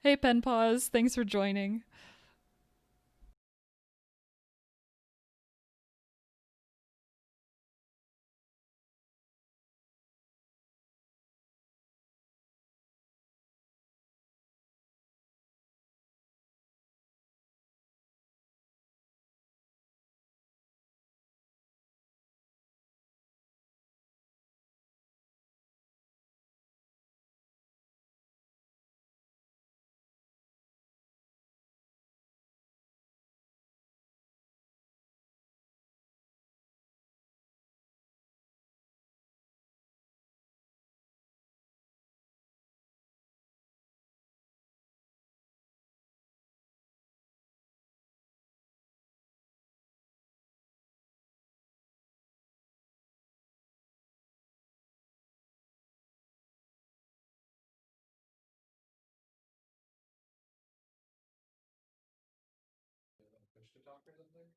Hey, Pen Pause. Thanks for joining.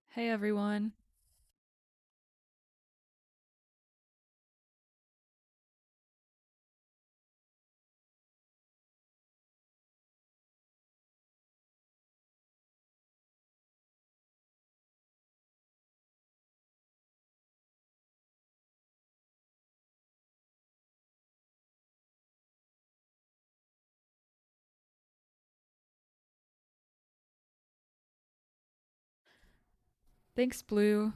Hey, everyone. Thanks, Blue.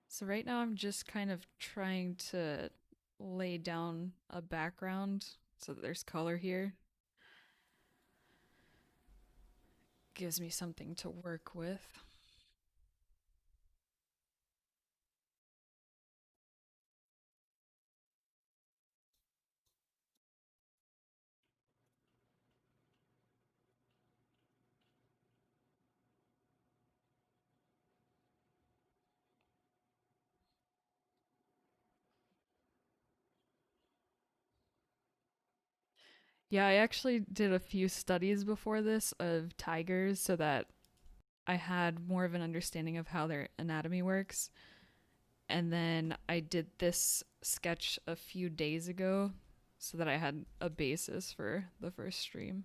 So, right now, I'm just kind of trying to lay down a background so that there's color here. Gives me something to work with. Yeah, I actually did a few studies before this of tigers so that I had more of an understanding of how their anatomy works. And then I did this sketch a few days ago so that I had a basis for the first stream.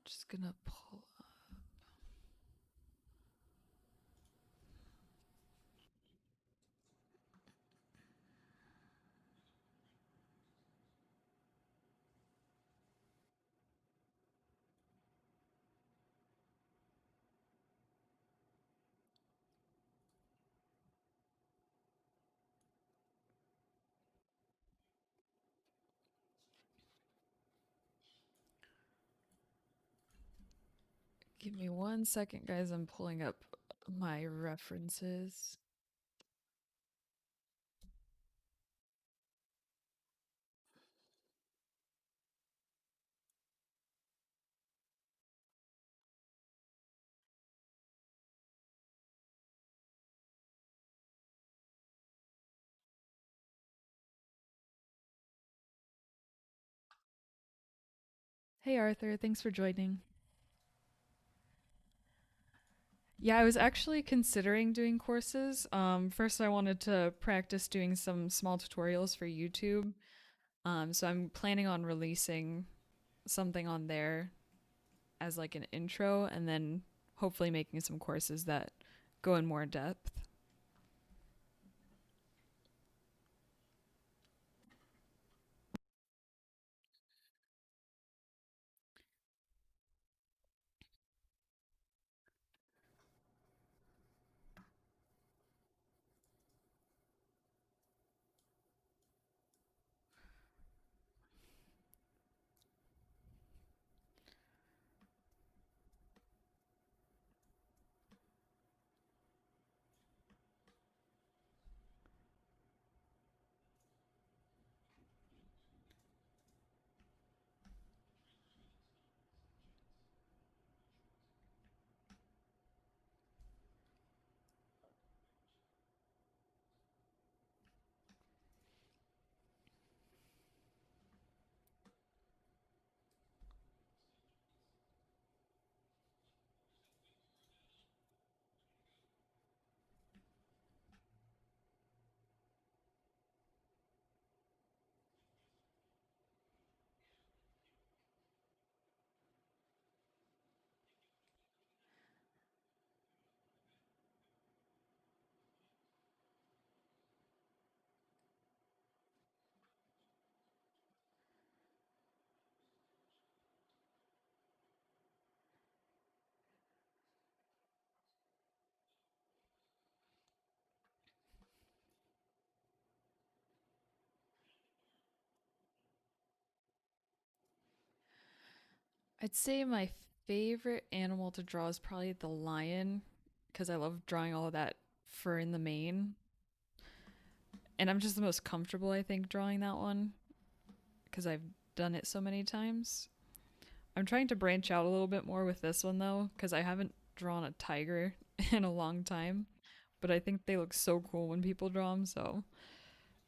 Just gonna pull. Give me 1 second, guys. I'm pulling up my references. Hey, Arthur. Thanks for joining. Yeah, I was actually considering doing courses. First, I wanted to practice doing some small tutorials for YouTube. So I'm planning on releasing something on there as like an intro, and then hopefully making some courses that go in more depth. I'd say my favorite animal to draw is probably the lion because I love drawing all of that fur in the mane. And I'm just the most comfortable, I think, drawing that one because I've done it so many times. I'm trying to branch out a little bit more with this one though because I haven't drawn a tiger in a long time, but I think they look so cool when people draw them, so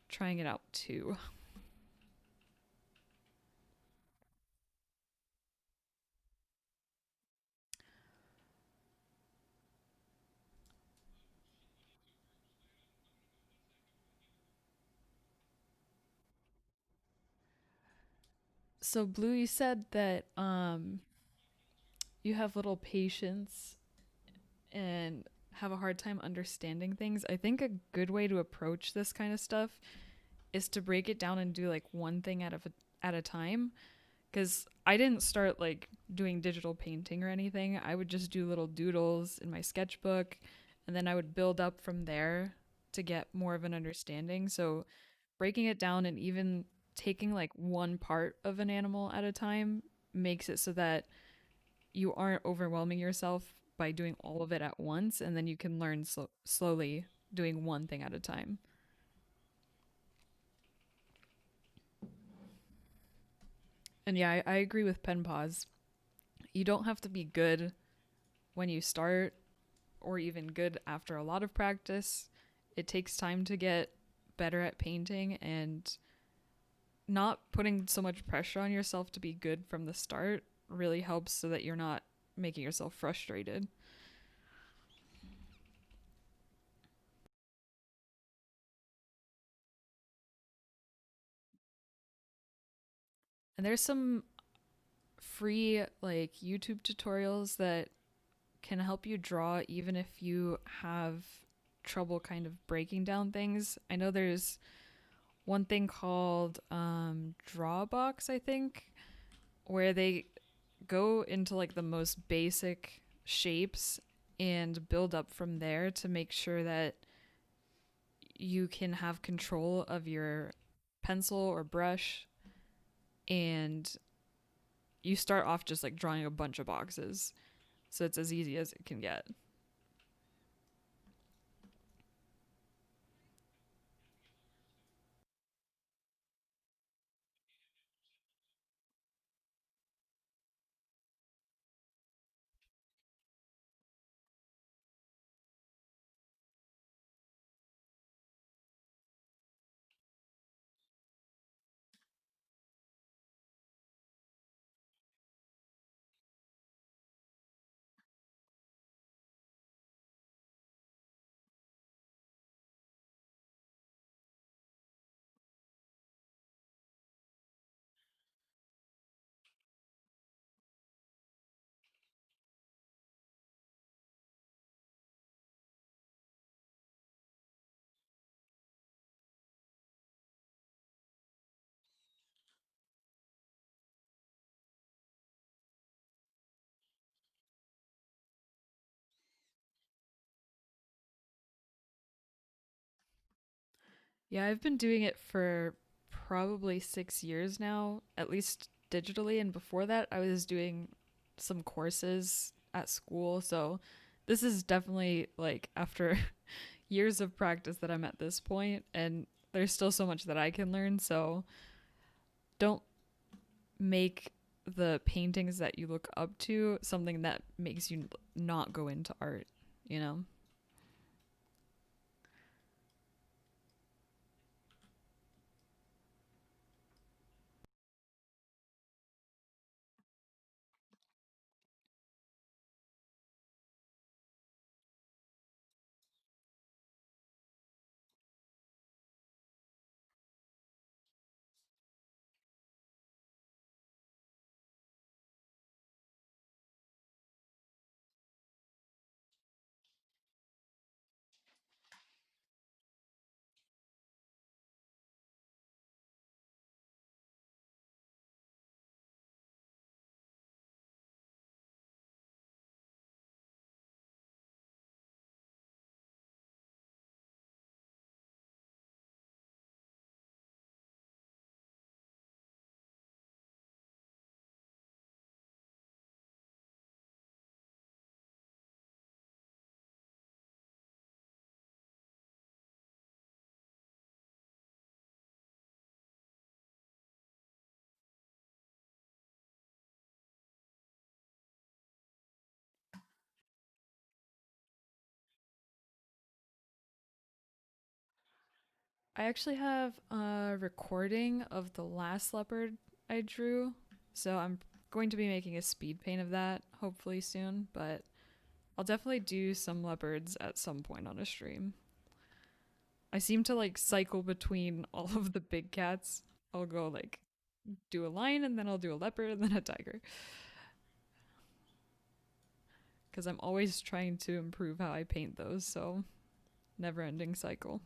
trying it out too. So Blue, you said that you have little patience and have a hard time understanding things. I think a good way to approach this kind of stuff is to break it down and do like one thing at a time. Because I didn't start like doing digital painting or anything. I would just do little doodles in my sketchbook, and then I would build up from there to get more of an understanding. So breaking it down and even taking like one part of an animal at a time makes it so that you aren't overwhelming yourself by doing all of it at once, and then you can learn slowly doing one thing at a time. And yeah, I agree with pen pause. You don't have to be good when you start or even good after a lot of practice. It takes time to get better at painting, and not putting so much pressure on yourself to be good from the start really helps so that you're not making yourself frustrated. And there's some free like YouTube tutorials that can help you draw even if you have trouble kind of breaking down things. I know there's one thing called Drawbox, I think, where they go into like the most basic shapes and build up from there to make sure that you can have control of your pencil or brush, and you start off just like drawing a bunch of boxes, so it's as easy as it can get. Yeah, I've been doing it for probably 6 years now, at least digitally. And before that, I was doing some courses at school. So this is definitely like after years of practice that I'm at this point, and there's still so much that I can learn. So don't make the paintings that you look up to something that makes you not go into art, you know? I actually have a recording of the last leopard I drew, so I'm going to be making a speed paint of that hopefully soon, but I'll definitely do some leopards at some point on a stream. I seem to like cycle between all of the big cats. I'll go like do a lion and then I'll do a leopard and then a tiger because I'm always trying to improve how I paint those, so never ending cycle.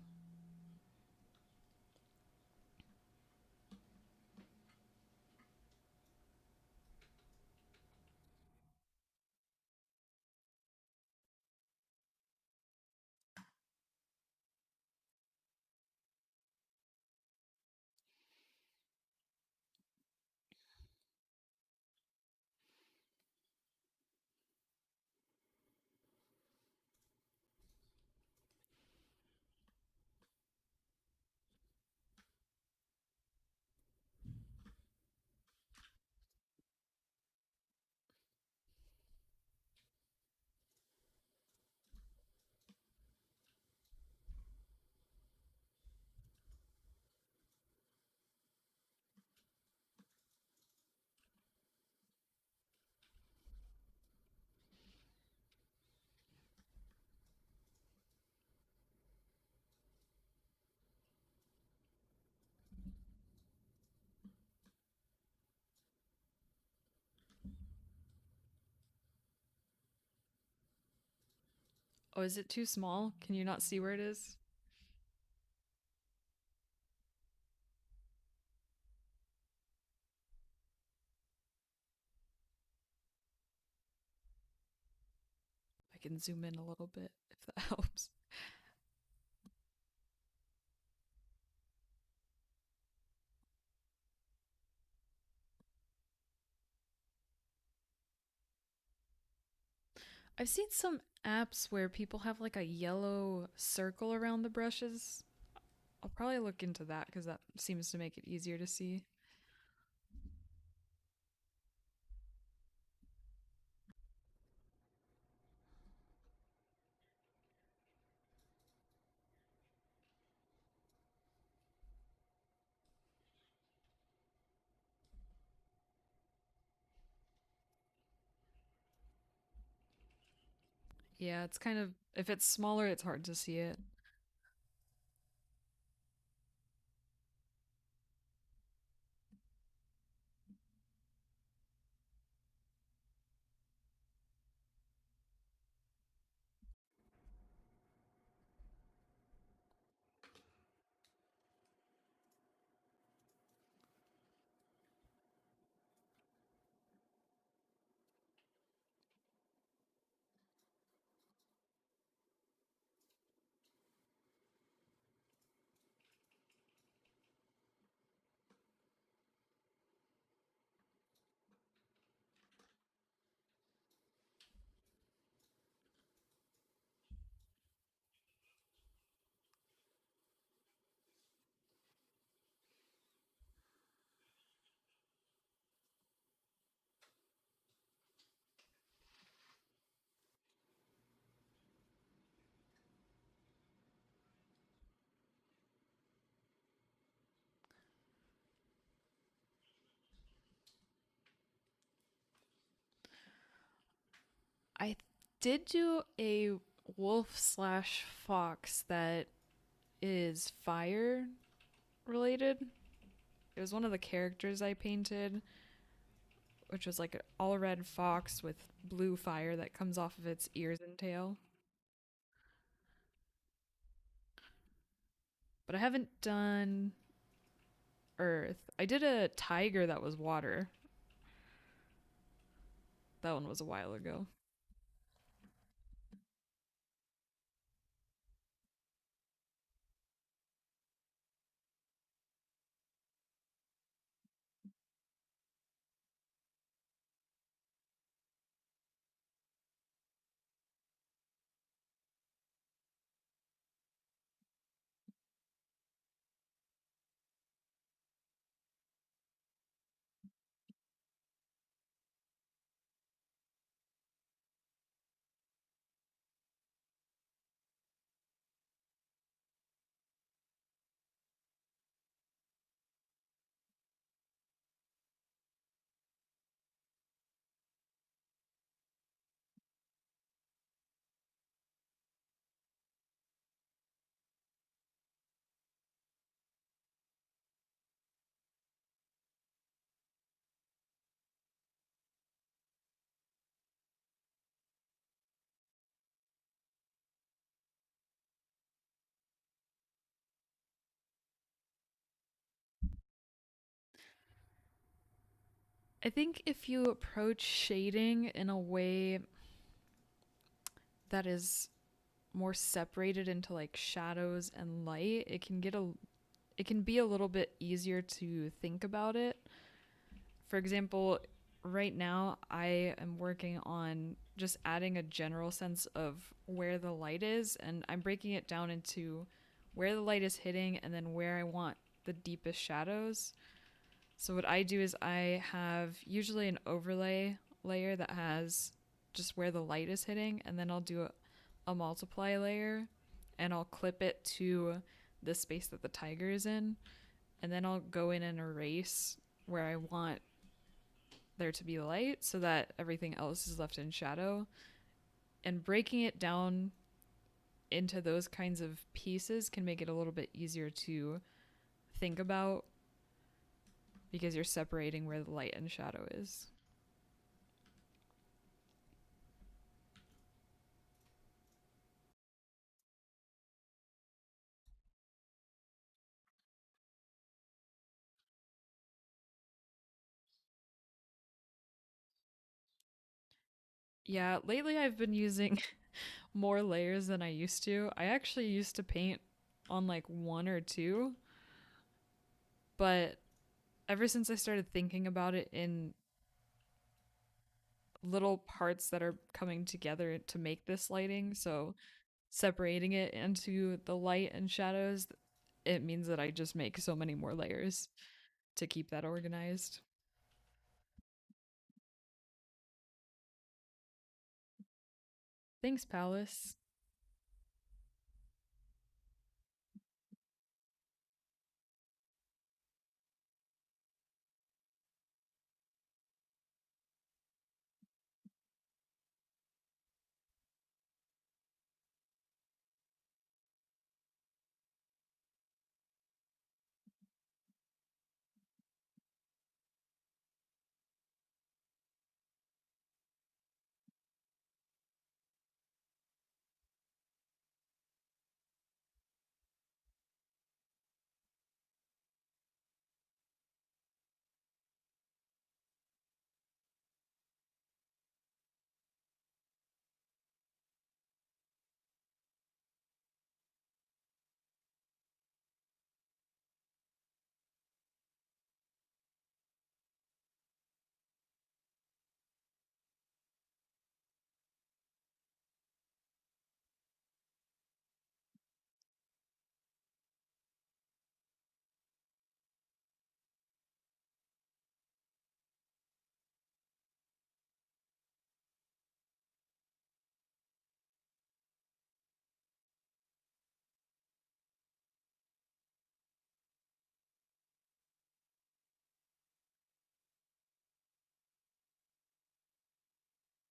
Oh, is it too small? Can you not see where it is? I can zoom in a little bit if that helps. I've seen some apps where people have like a yellow circle around the brushes. I'll probably look into that because that seems to make it easier to see. Yeah, it's kind of, if it's smaller, it's hard to see it. I did do a wolf slash fox that is fire related. It was one of the characters I painted, which was like an all red fox with blue fire that comes off of its ears and tail. But I haven't done earth. I did a tiger that was water. That one was a while ago. I think if you approach shading in a way that is more separated into like shadows and light, it can be a little bit easier to think about it. For example, right now I am working on just adding a general sense of where the light is, and I'm breaking it down into where the light is hitting and then where I want the deepest shadows. So what I do is I have usually an overlay layer that has just where the light is hitting, and then I'll do a multiply layer and I'll clip it to the space that the tiger is in, and then I'll go in and erase where I want there to be light so that everything else is left in shadow. And breaking it down into those kinds of pieces can make it a little bit easier to think about because you're separating where the light and shadow is. Yeah, lately I've been using more layers than I used to. I actually used to paint on like one or two, but ever since I started thinking about it in little parts that are coming together to make this lighting, so separating it into the light and shadows, it means that I just make so many more layers to keep that organized. Thanks, Palace.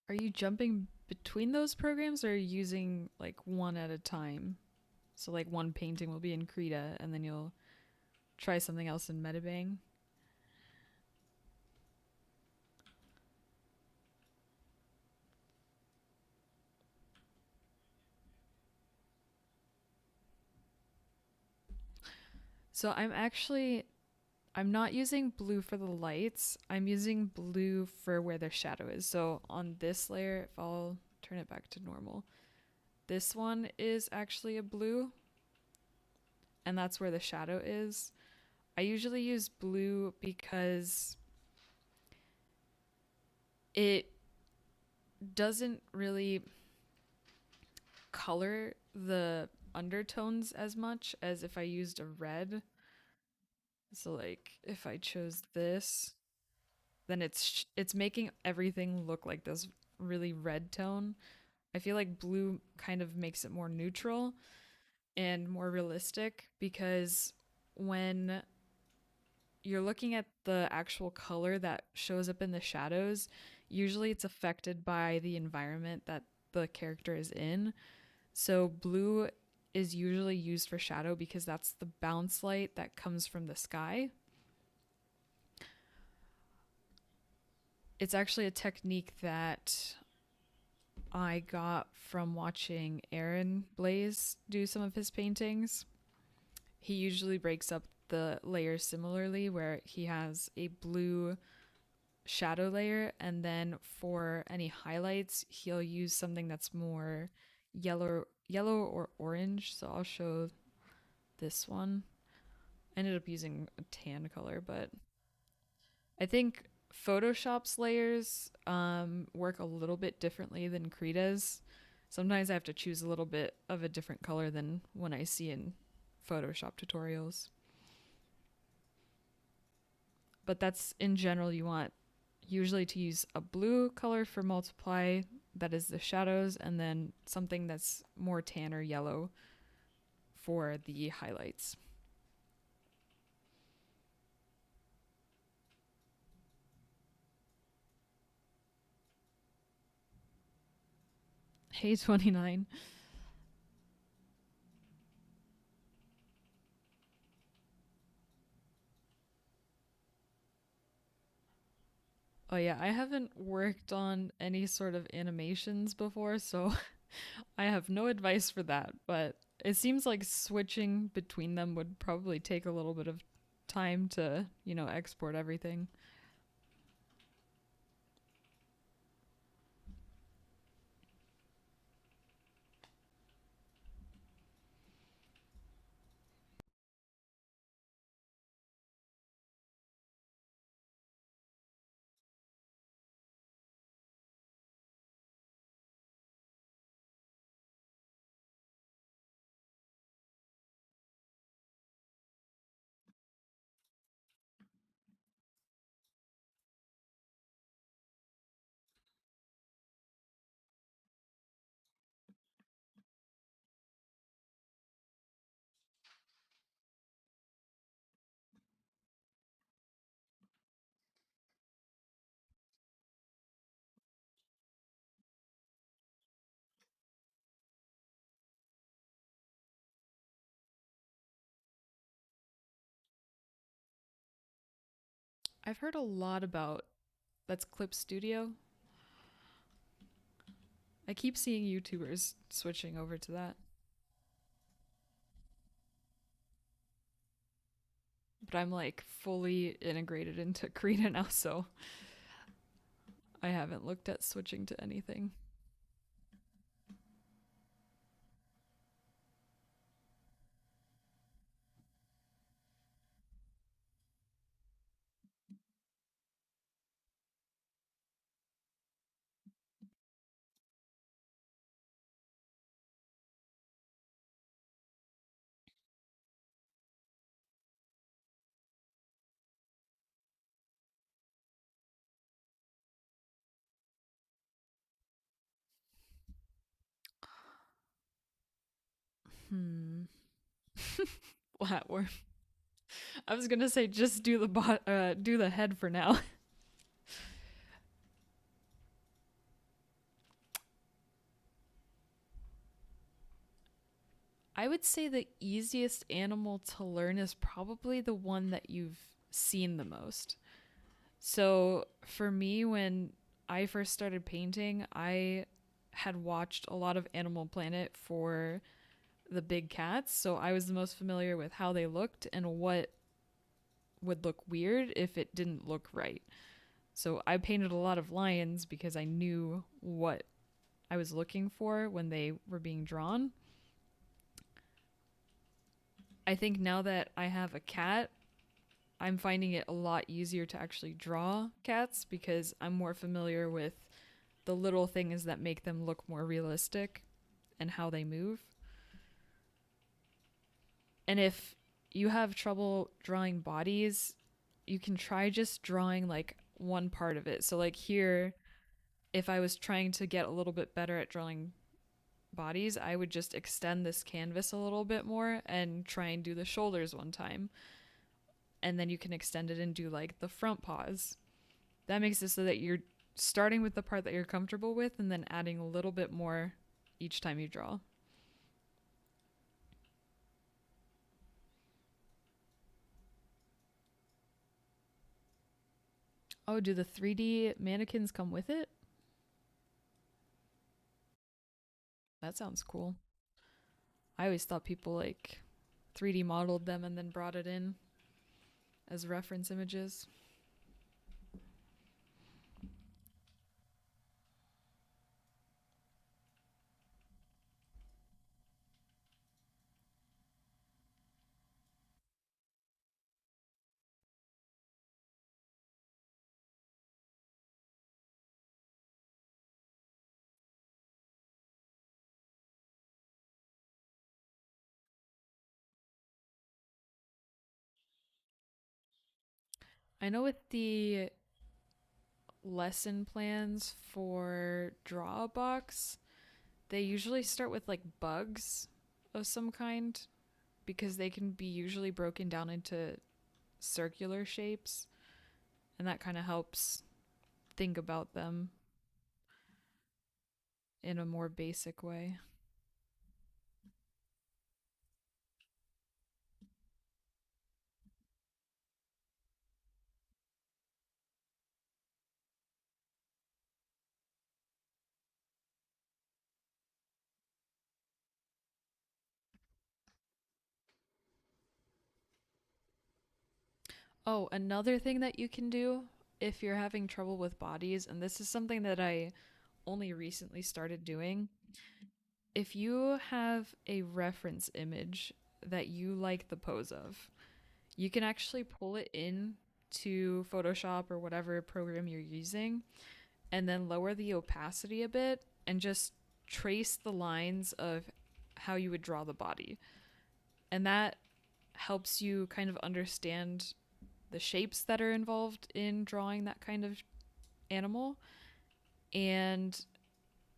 Are you jumping between those programs or are you using like one at a time? So like one painting will be in Krita and then you'll try something else in Metabang. So I'm not using blue for the lights. I'm using blue for where their shadow is. So on this layer, if I'll turn it back to normal, this one is actually a blue, and that's where the shadow is. I usually use blue because it doesn't really color the undertones as much as if I used a red. So like if I chose this, then it's making everything look like this really red tone. I feel like blue kind of makes it more neutral and more realistic because when you're looking at the actual color that shows up in the shadows, usually it's affected by the environment that the character is in. So blue is usually used for shadow because that's the bounce light that comes from the sky. It's actually a technique that I got from watching Aaron Blaze do some of his paintings. He usually breaks up the layers similarly, where he has a blue shadow layer, and then for any highlights he'll use something that's more yellow or orange. So I'll show this one. I ended up using a tan color, but I think Photoshop's layers work a little bit differently than Krita's. Sometimes I have to choose a little bit of a different color than when I see in Photoshop tutorials. But that's in general, you want usually to use a blue color for multiply, that is the shadows, and then something that's more tan or yellow for the highlights. Hey 29. Oh yeah, I haven't worked on any sort of animations before, so I have no advice for that, but it seems like switching between them would probably take a little bit of time to, export everything. I've heard a lot about that's Clip Studio. I keep seeing YouTubers switching over to that, but I'm like fully integrated into Krita now, so I haven't looked at switching to anything. Hmm. Flatworm. I was gonna say just do the head for now. I would say the easiest animal to learn is probably the one that you've seen the most. So for me, when I first started painting, I had watched a lot of Animal Planet for the big cats. So I was the most familiar with how they looked and what would look weird if it didn't look right. So I painted a lot of lions because I knew what I was looking for when they were being drawn. I think now that I have a cat, I'm finding it a lot easier to actually draw cats because I'm more familiar with the little things that make them look more realistic and how they move. And if you have trouble drawing bodies, you can try just drawing like one part of it. So, like here, if I was trying to get a little bit better at drawing bodies, I would just extend this canvas a little bit more and try and do the shoulders one time. And then you can extend it and do like the front paws. That makes it so that you're starting with the part that you're comfortable with and then adding a little bit more each time you draw. Oh, do the 3D mannequins come with it? That sounds cool. I always thought people like 3D modeled them and then brought it in as reference images. I know with the lesson plans for Draw a Box, they usually start with like bugs of some kind because they can be usually broken down into circular shapes, and that kind of helps think about them in a more basic way. Oh, another thing that you can do if you're having trouble with bodies, and this is something that I only recently started doing, if you have a reference image that you like the pose of, you can actually pull it in to Photoshop or whatever program you're using and then lower the opacity a bit and just trace the lines of how you would draw the body. And that helps you kind of understand the shapes that are involved in drawing that kind of animal. And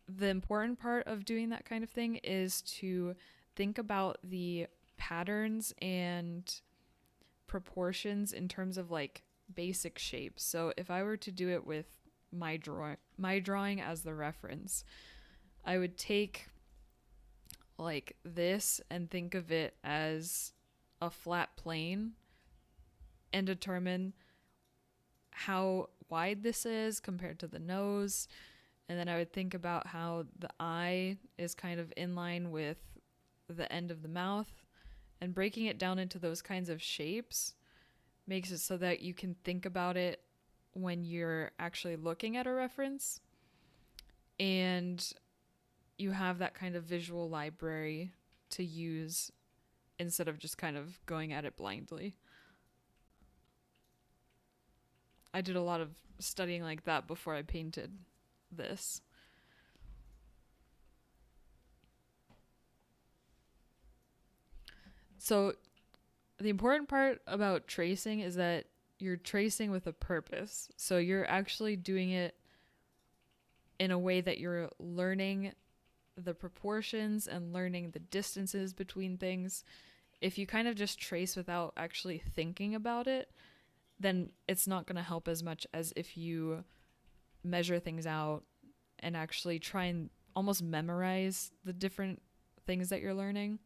the important part of doing that kind of thing is to think about the patterns and proportions in terms of like basic shapes. So if I were to do it with my drawing as the reference, I would take like this and think of it as a flat plane and determine how wide this is compared to the nose. And then I would think about how the eye is kind of in line with the end of the mouth, and breaking it down into those kinds of shapes makes it so that you can think about it when you're actually looking at a reference, and you have that kind of visual library to use instead of just kind of going at it blindly. I did a lot of studying like that before I painted this. So, the important part about tracing is that you're tracing with a purpose. So, you're actually doing it in a way that you're learning the proportions and learning the distances between things. If you kind of just trace without actually thinking about it, then it's not going to help as much as if you measure things out and actually try and almost memorize the different things that you're learning.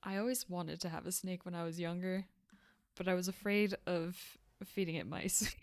I always wanted to have a snake when I was younger, but I was afraid of feeding it mice.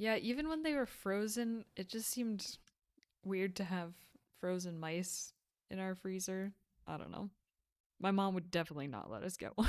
Yeah, even when they were frozen, it just seemed weird to have frozen mice in our freezer. I don't know. My mom would definitely not let us get one.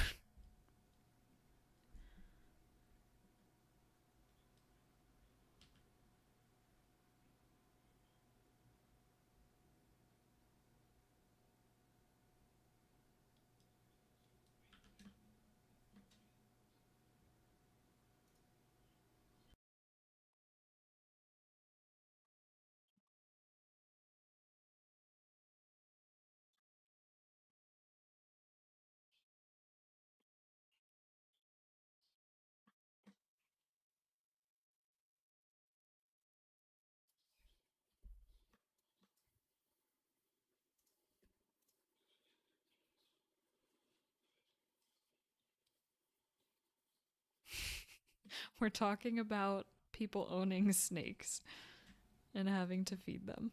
We're talking about people owning snakes and having to feed them.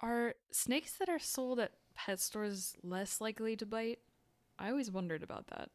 Are snakes that are sold at pet stores less likely to bite? I always wondered about that.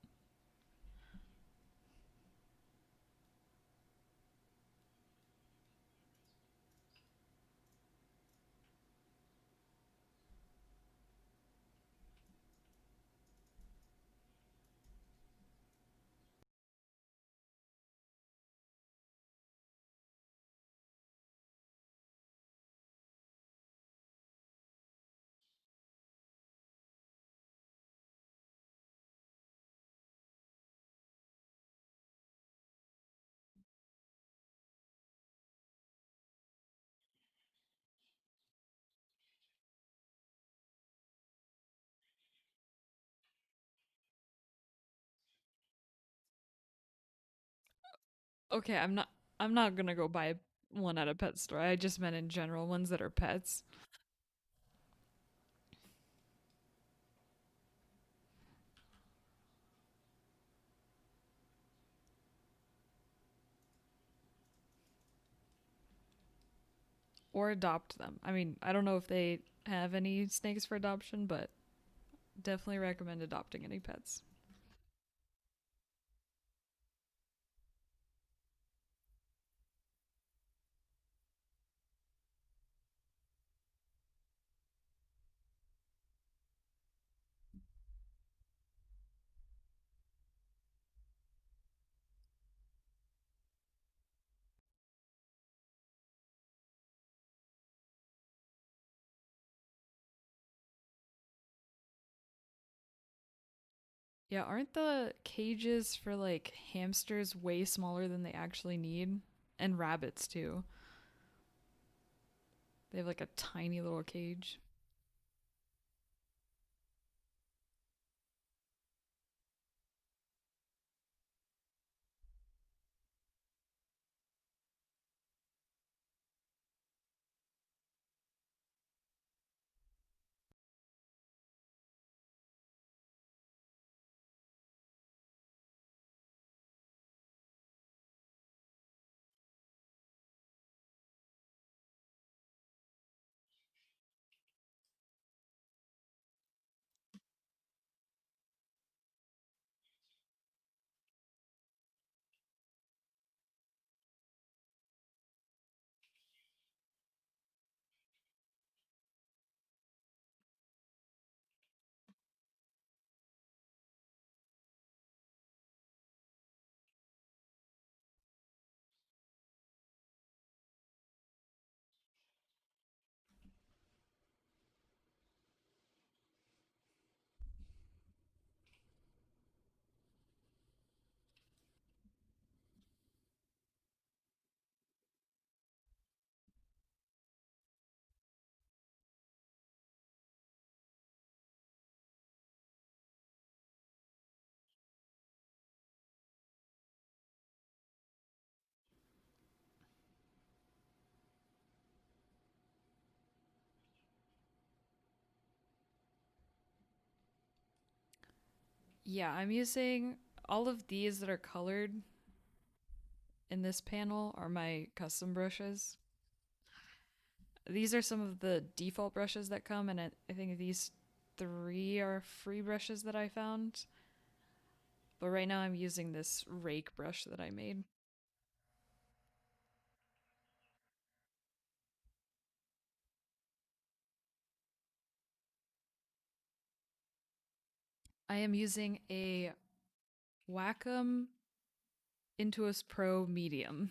Okay, I'm not gonna go buy one at a pet store. I just meant in general, ones that are pets. Or adopt them. I mean, I don't know if they have any snakes for adoption, but definitely recommend adopting any pets. Yeah, aren't the cages for like hamsters way smaller than they actually need? And rabbits too. They have like a tiny little cage. Yeah, I'm using all of these that are colored in this panel are my custom brushes. These are some of the default brushes that come, and I think these three are free brushes that I found. But right now I'm using this rake brush that I made. I am using a Wacom Intuos Pro Medium.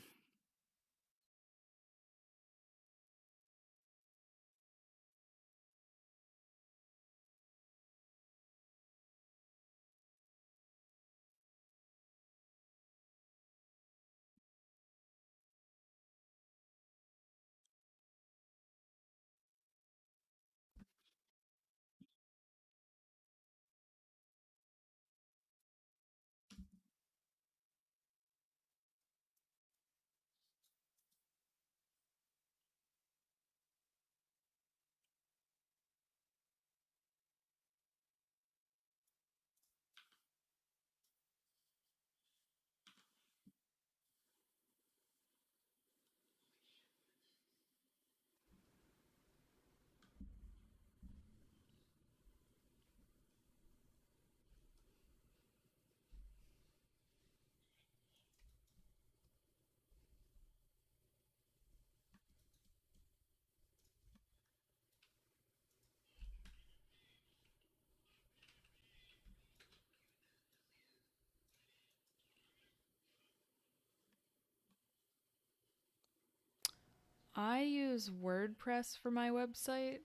I use WordPress for my website.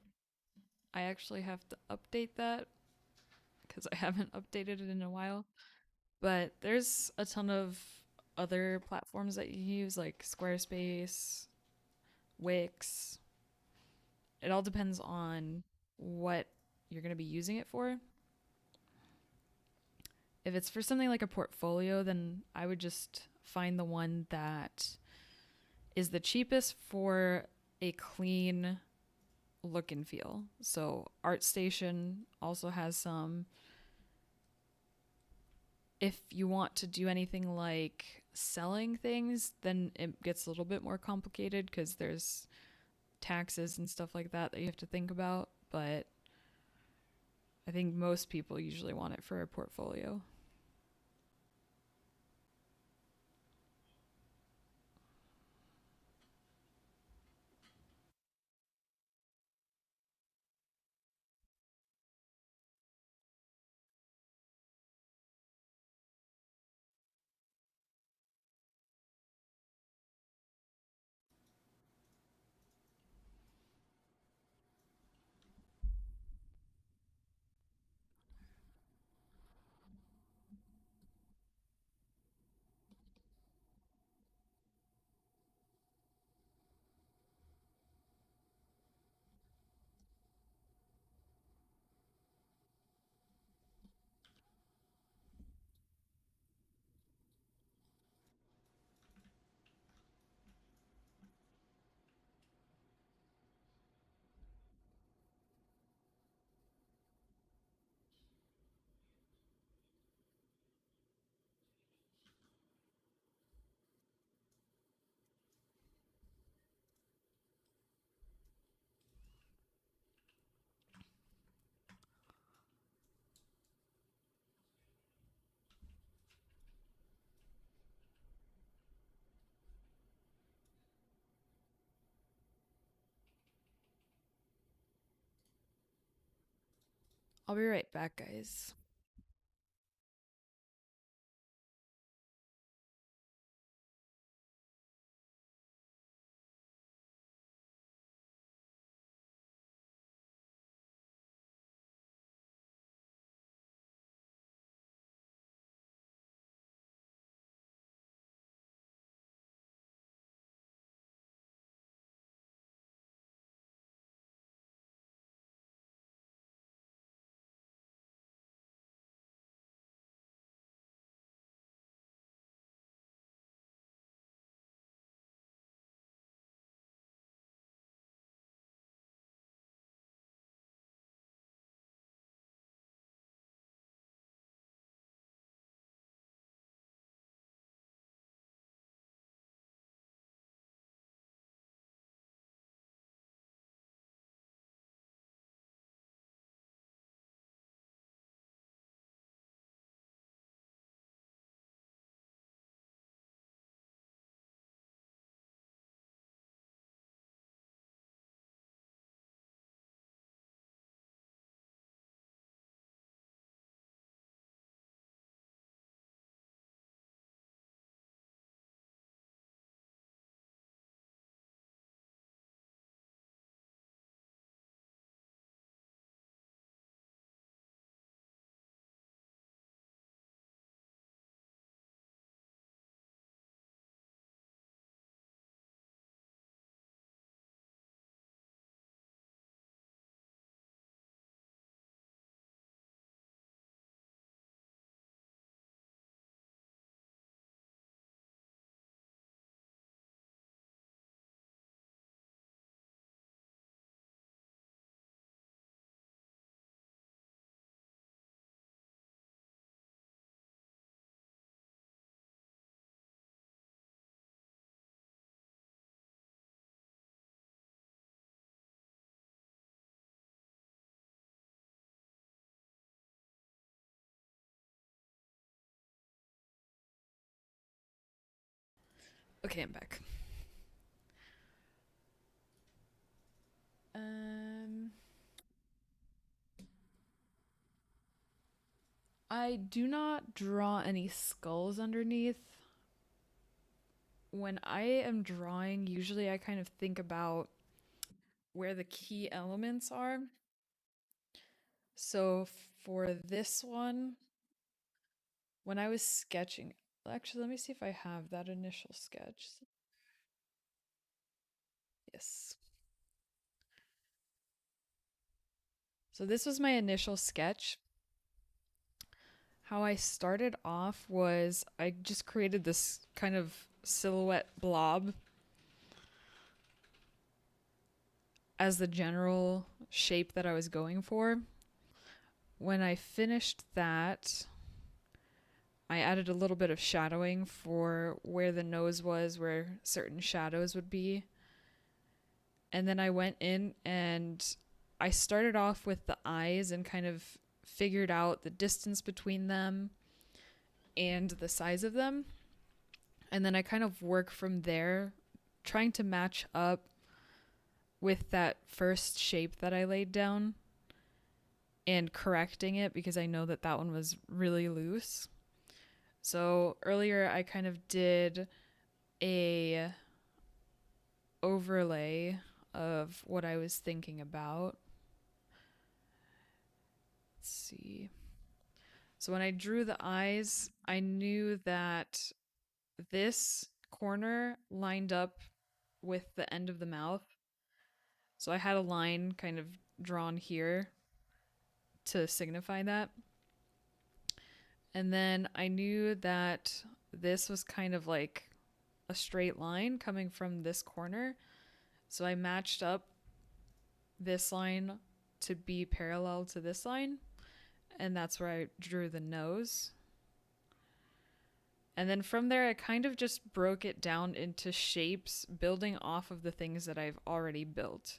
I actually have to update that because I haven't updated it in a while. But there's a ton of other platforms that you use, like Squarespace, Wix. It all depends on what you're going to be using it for. If it's for something like a portfolio, then I would just find the one that is the cheapest for a clean look and feel. So ArtStation also has some. If you want to do anything like selling things, then it gets a little bit more complicated because there's taxes and stuff like that that you have to think about. But I think most people usually want it for a portfolio. I'll be right back, guys. Okay, I'm back. Um, I do not draw any skulls underneath. When I am drawing, usually I kind of think about where the key elements are. So for this one, when I was sketching, actually, let me see if I have that initial sketch. Yes. So this was my initial sketch. How I started off was I just created this kind of silhouette blob as the general shape that I was going for. When I finished that, I added a little bit of shadowing for where the nose was, where certain shadows would be. And then I went in and I started off with the eyes and kind of figured out the distance between them and the size of them. And then I kind of work from there, trying to match up with that first shape that I laid down and correcting it because I know that that one was really loose. So earlier I kind of did a overlay of what I was thinking about. Let's see. So when I drew the eyes, I knew that this corner lined up with the end of the mouth. So I had a line kind of drawn here to signify that. And then I knew that this was kind of like a straight line coming from this corner. So I matched up this line to be parallel to this line. And that's where I drew the nose. And then from there, I kind of just broke it down into shapes, building off of the things that I've already built.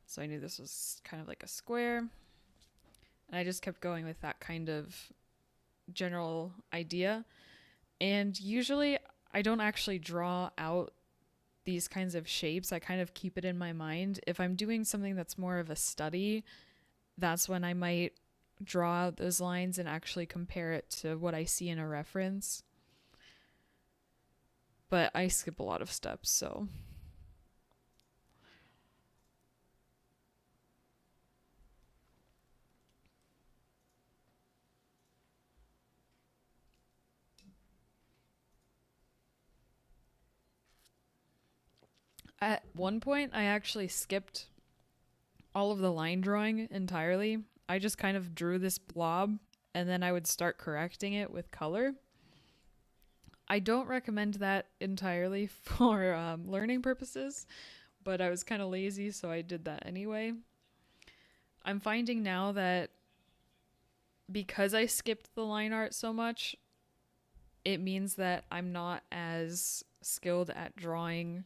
So I knew this was kind of like a square. And I just kept going with that kind of general idea. And usually, I don't actually draw out these kinds of shapes. I kind of keep it in my mind. If I'm doing something that's more of a study, that's when I might draw out those lines and actually compare it to what I see in a reference. But I skip a lot of steps, so at one point I actually skipped all of the line drawing entirely. I just kind of drew this blob and then I would start correcting it with color. I don't recommend that entirely for learning purposes, but I was kind of lazy, so I did that anyway. I'm finding now that because I skipped the line art so much, it means that I'm not as skilled at drawing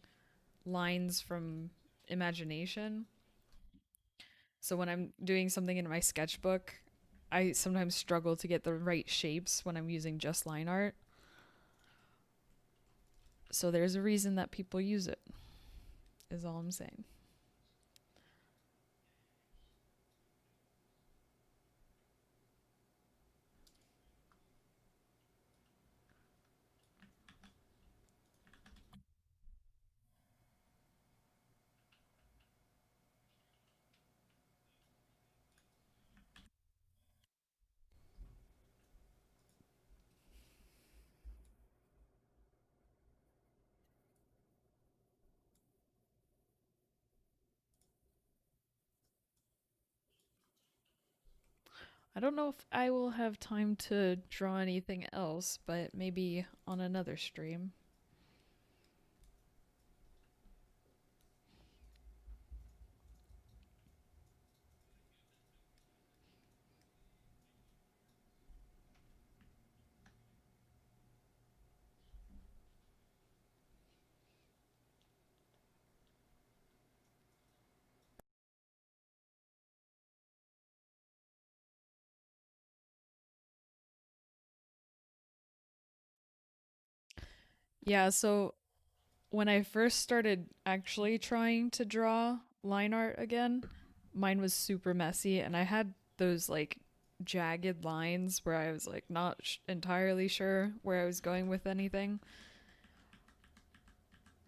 lines from imagination. So when I'm doing something in my sketchbook, I sometimes struggle to get the right shapes when I'm using just line art. So there's a reason that people use it, is all I'm saying. I don't know if I will have time to draw anything else, but maybe on another stream. Yeah, so when I first started actually trying to draw line art again, mine was super messy and I had those like jagged lines where I was like not entirely sure where I was going with anything.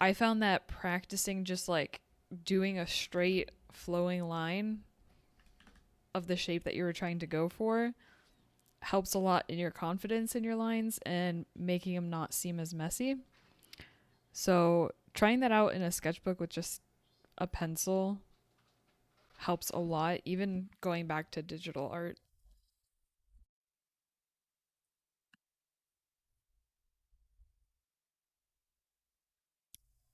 I found that practicing just like doing a straight flowing line of the shape that you were trying to go for helps a lot in your confidence in your lines and making them not seem as messy. So, trying that out in a sketchbook with just a pencil helps a lot, even going back to digital art.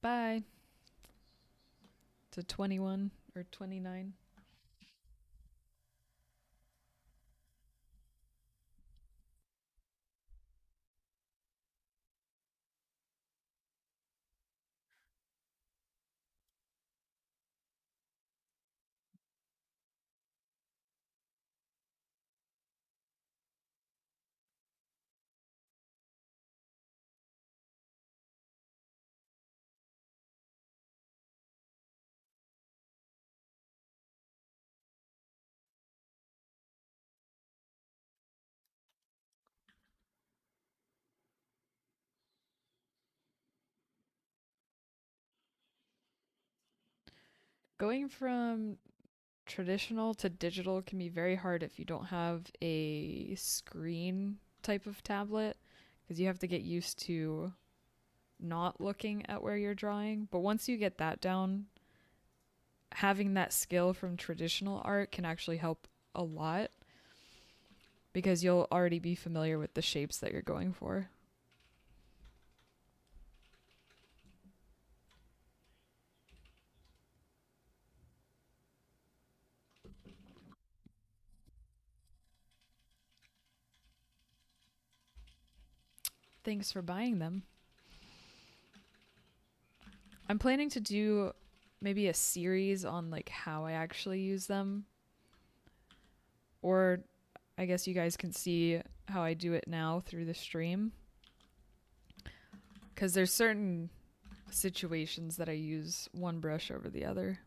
Bye to 21 or 29. Going from traditional to digital can be very hard if you don't have a screen type of tablet because you have to get used to not looking at where you're drawing. But once you get that down, having that skill from traditional art can actually help a lot because you'll already be familiar with the shapes that you're going for. Thanks for buying them. I'm planning to do maybe a series on like how I actually use them, or I guess you guys can see how I do it now through the stream because there's certain situations that I use one brush over the other.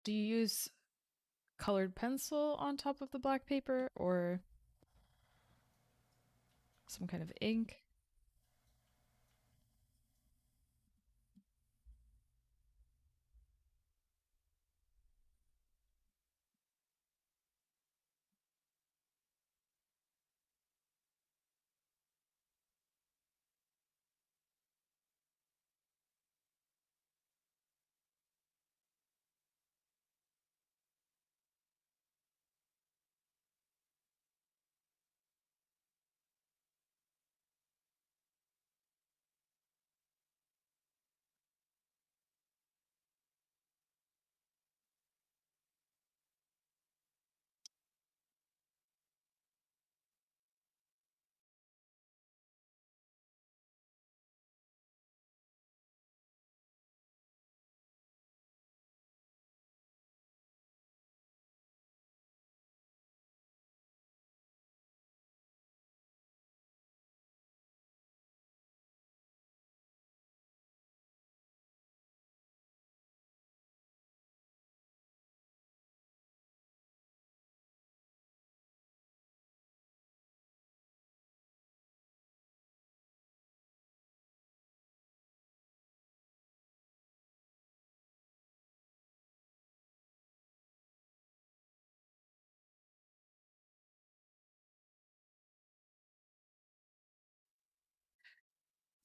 Do you use colored pencil on top of the black paper or some kind of ink?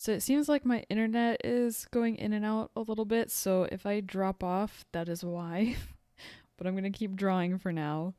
So it seems like my internet is going in and out a little bit, so if I drop off, that is why. But I'm gonna keep drawing for now.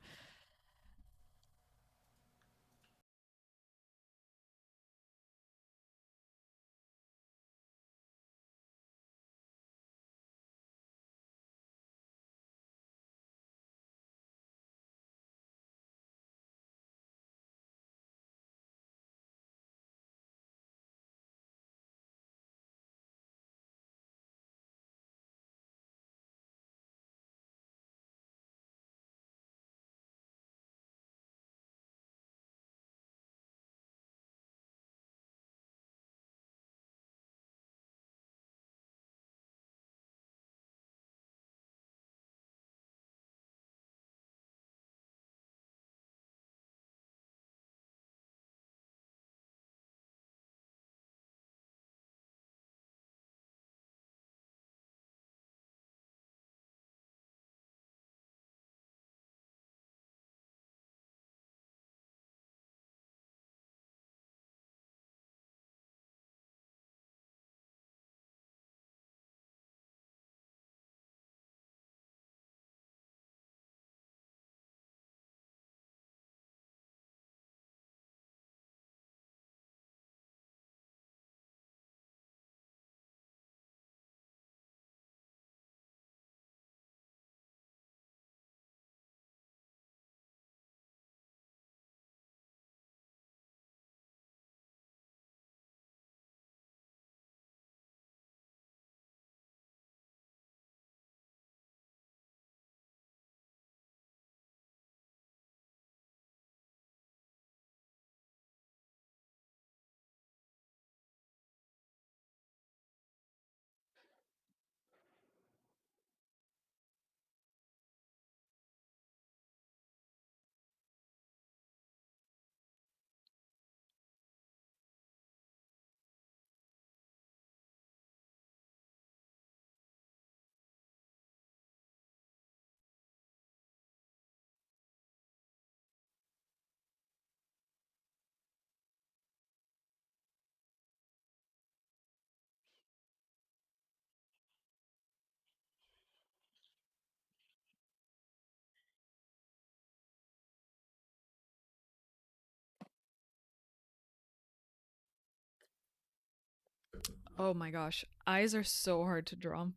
Oh my gosh, eyes are so hard to draw.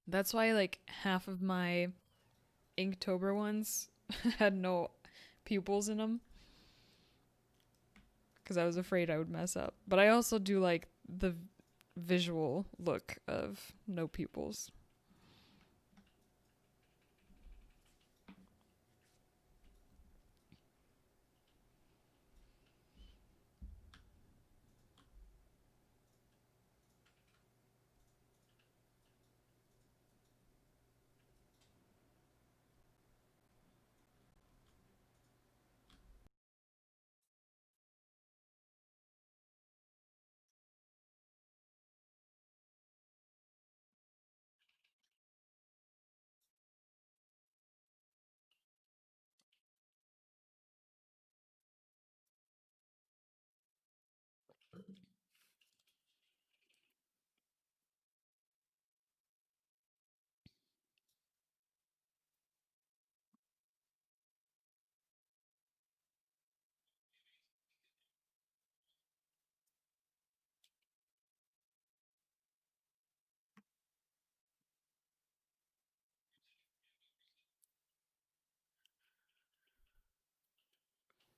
That's why like half of my Inktober ones had no pupils in them because I was afraid I would mess up. But I also do like the visual look of no pupils.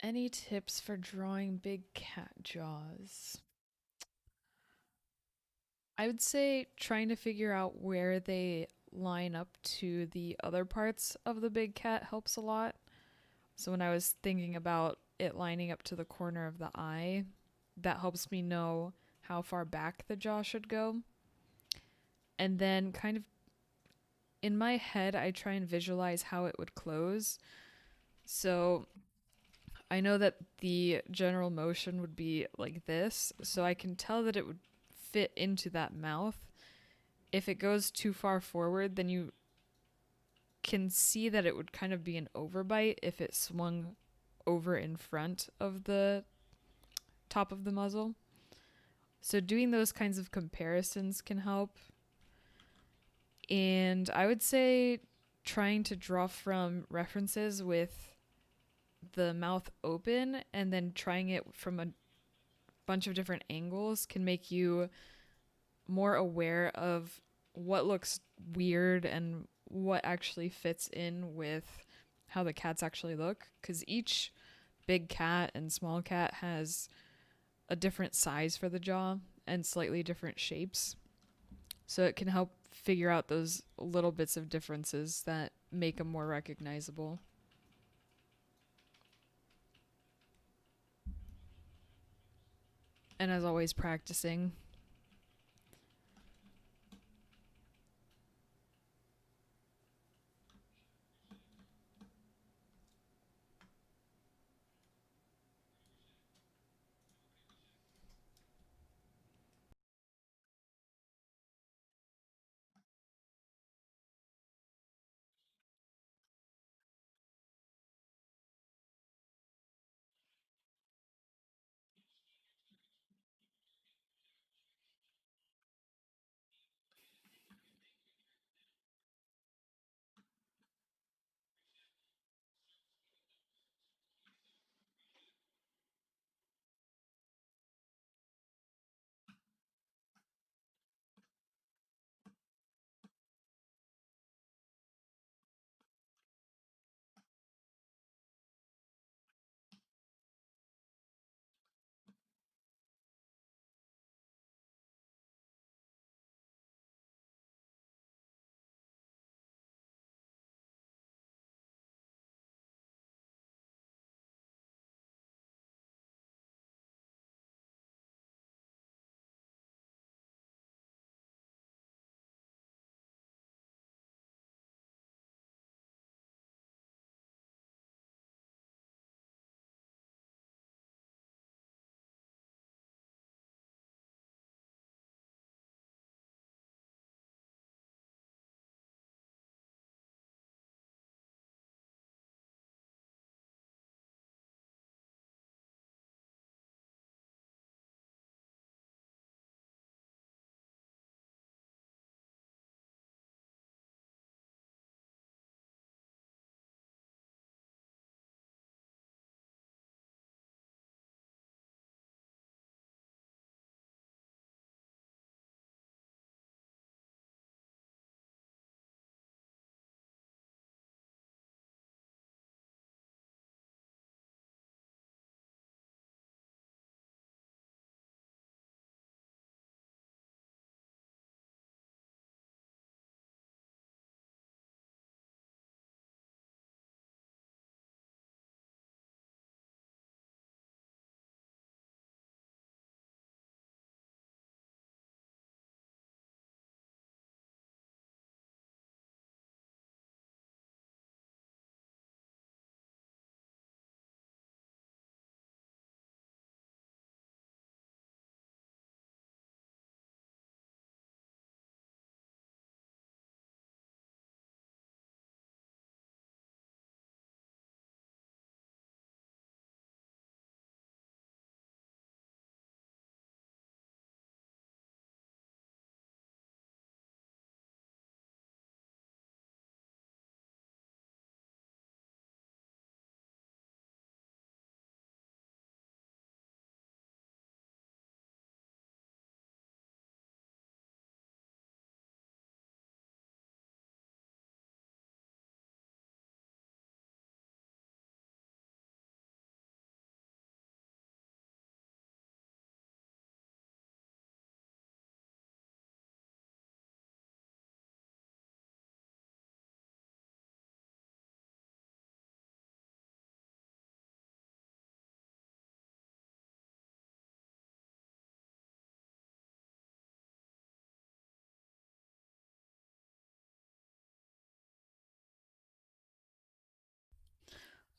Any tips for drawing big cat jaws? I would say trying to figure out where they line up to the other parts of the big cat helps a lot. So when I was thinking about it lining up to the corner of the eye, that helps me know how far back the jaw should go. And then kind of in my head, I try and visualize how it would close. So I know that the general motion would be like this, so I can tell that it would fit into that mouth. If it goes too far forward, then you can see that it would kind of be an overbite if it swung over in front of the top of the muzzle. So doing those kinds of comparisons can help. And I would say trying to draw from references with the mouth open and then trying it from a bunch of different angles can make you more aware of what looks weird and what actually fits in with how the cats actually look. Because each big cat and small cat has a different size for the jaw and slightly different shapes. So it can help figure out those little bits of differences that make them more recognizable. And as always, practicing.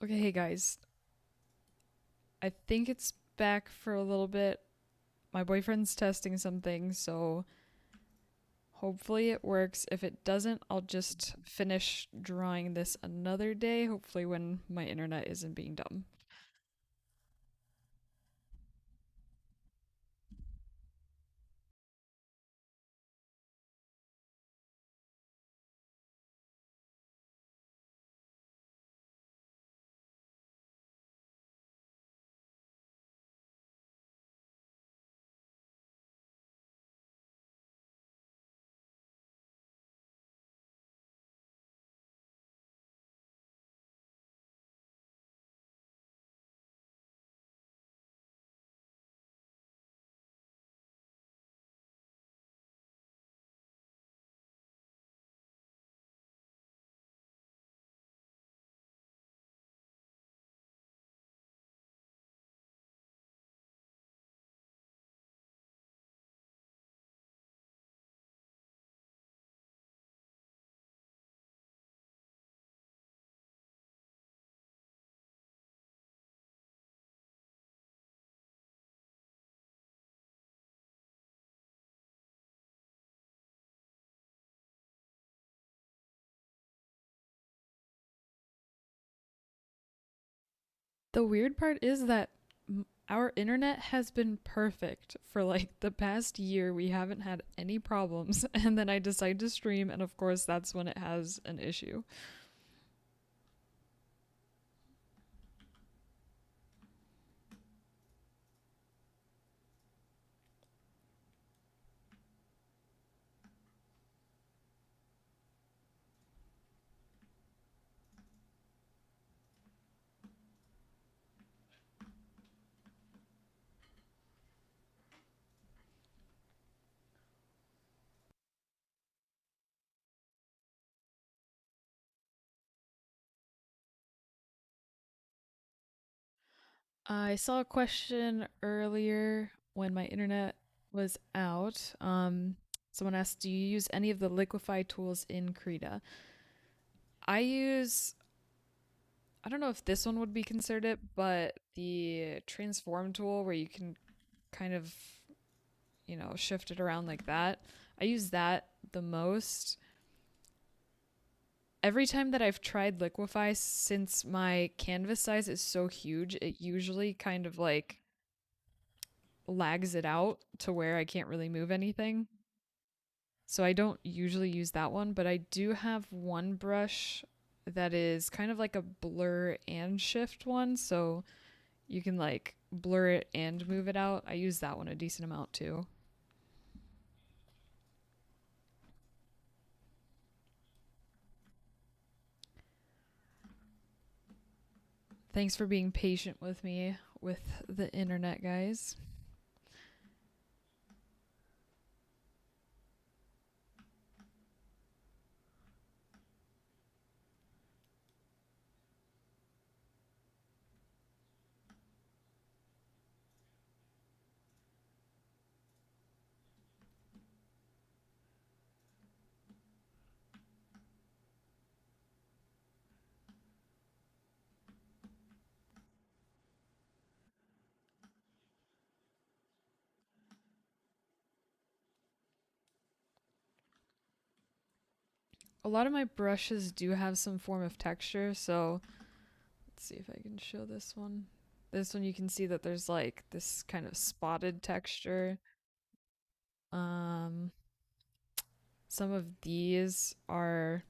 Okay, hey guys, I think it's back for a little bit. My boyfriend's testing something, so hopefully it works. If it doesn't, I'll just finish drawing this another day, hopefully when my internet isn't being dumb. The weird part is that our internet has been perfect for like the past year. We haven't had any problems. And then I decide to stream, and of course, that's when it has an issue. I saw a question earlier when my internet was out. Someone asked, "Do you use any of the liquify tools in Krita?" I use, I don't know if this one would be considered it, but the transform tool where you can kind of, shift it around like that. I use that the most. Every time that I've tried liquify, since my canvas size is so huge, it usually kind of like lags it out to where I can't really move anything. So I don't usually use that one, but I do have one brush that is kind of like a blur and shift one. So you can like blur it and move it out. I use that one a decent amount too. Thanks for being patient with me with the internet, guys. A lot of my brushes do have some form of texture, so let's see if I can show this one. This one you can see that there's like this kind of spotted texture. Um, some of these are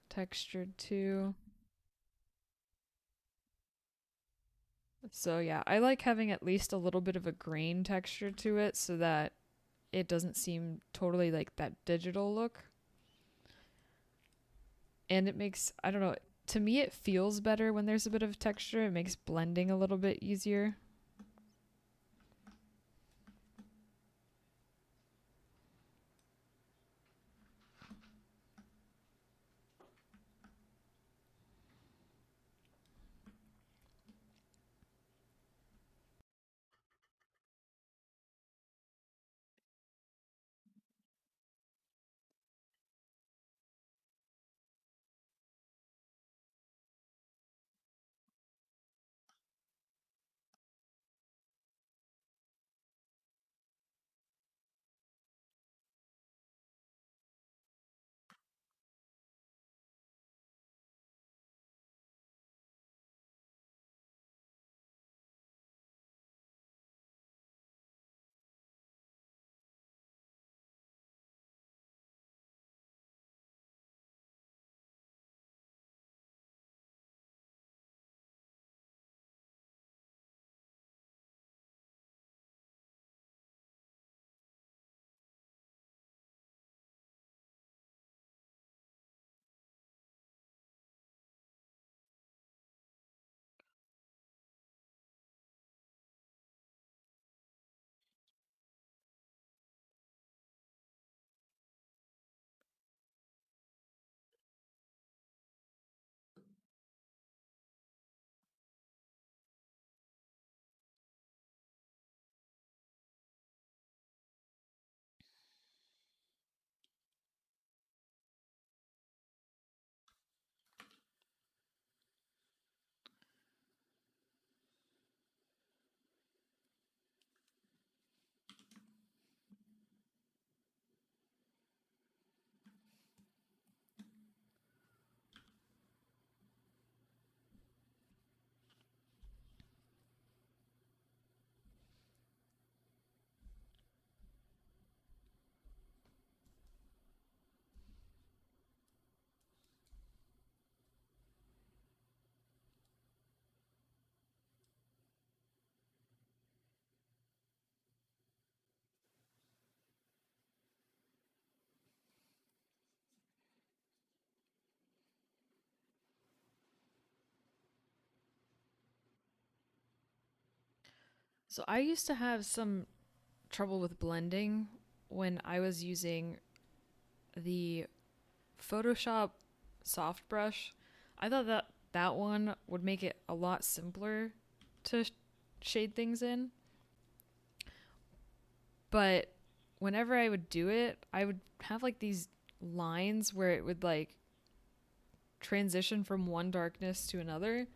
textured too. So yeah, I like having at least a little bit of a grain texture to it so that it doesn't seem totally like that digital look. And it makes, I don't know, to me it feels better when there's a bit of texture. It makes blending a little bit easier. So I used to have some trouble with blending when I was using the Photoshop soft brush. I thought that that one would make it a lot simpler to shade things in, but whenever I would do it, I would have like these lines where it would like transition from one darkness to another.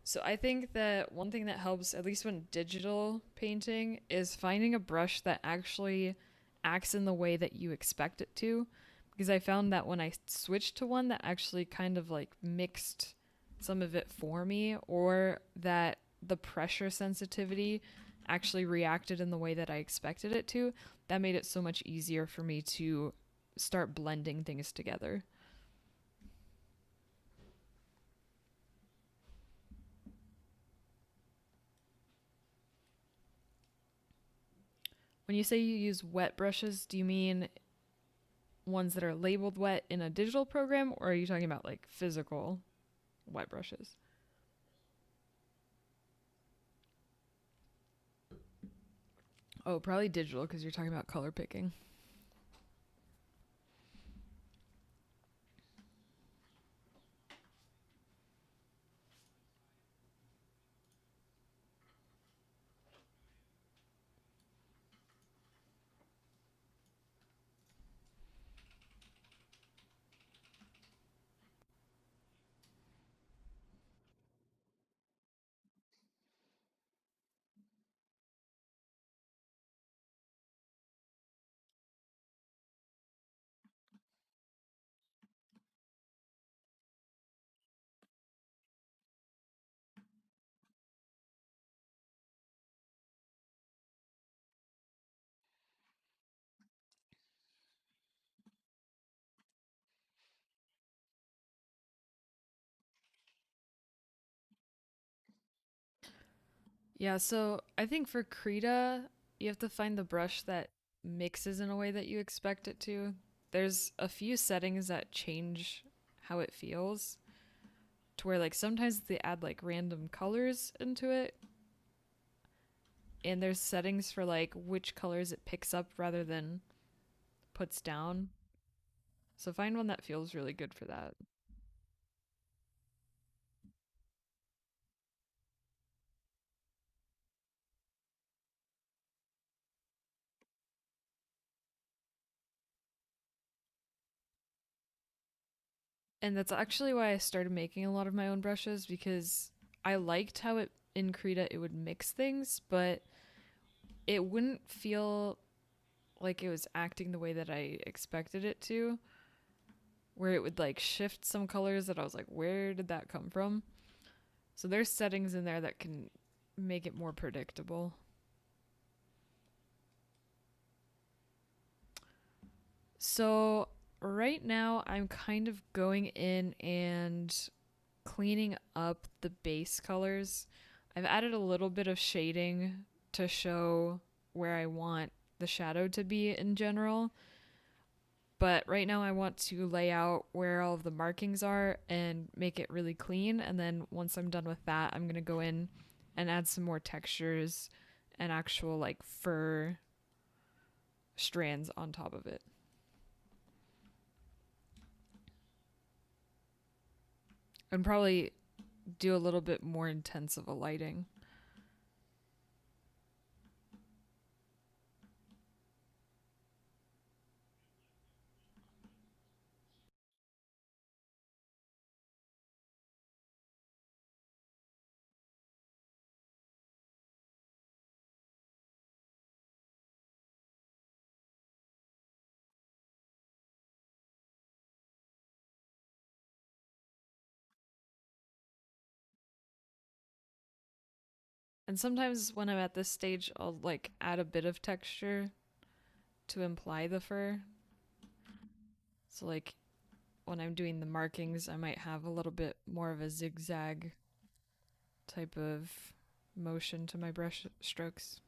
So I think that one thing that helps, at least when digital painting, is finding a brush that actually acts in the way that you expect it to. Because I found that when I switched to one that actually kind of like mixed some of it for me, or that the pressure sensitivity actually reacted in the way that I expected it to, that made it so much easier for me to start blending things together. When you say you use wet brushes, do you mean ones that are labeled wet in a digital program, or are you talking about like physical wet brushes? Oh, probably digital because you're talking about color picking. Yeah, so I think for Krita, you have to find the brush that mixes in a way that you expect it to. There's a few settings that change how it feels, to where like sometimes they add like random colors into it, and there's settings for like which colors it picks up rather than puts down. So find one that feels really good for that. And that's actually why I started making a lot of my own brushes, because I liked how it in Krita it would mix things, but it wouldn't feel like it was acting the way that I expected it to, where it would like shift some colors that I was like, where did that come from? So there's settings in there that can make it more predictable. So right now I'm kind of going in and cleaning up the base colors. I've added a little bit of shading to show where I want the shadow to be in general. But right now, I want to lay out where all of the markings are and make it really clean. And then once I'm done with that, I'm going to go in and add some more textures and actual like fur strands on top of it. And probably do a little bit more intense of a lighting. And sometimes when I'm at this stage, I'll like add a bit of texture to imply the fur. So like when I'm doing the markings, I might have a little bit more of a zigzag type of motion to my brush strokes.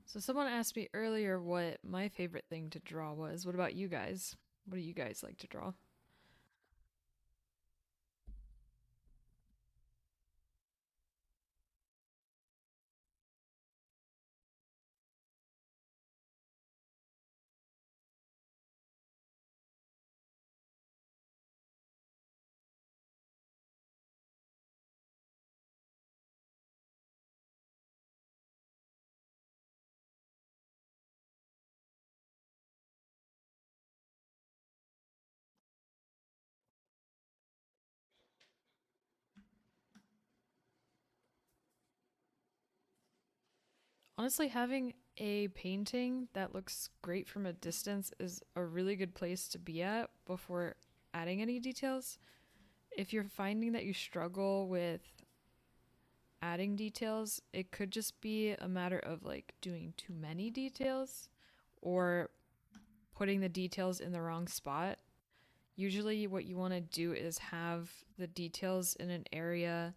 So someone asked me earlier what my favorite thing to draw was. What about you guys? What do you guys like to draw? Honestly, having a painting that looks great from a distance is a really good place to be at before adding any details. If you're finding that you struggle with adding details, it could just be a matter of like doing too many details or putting the details in the wrong spot. Usually, what you want to do is have the details in an area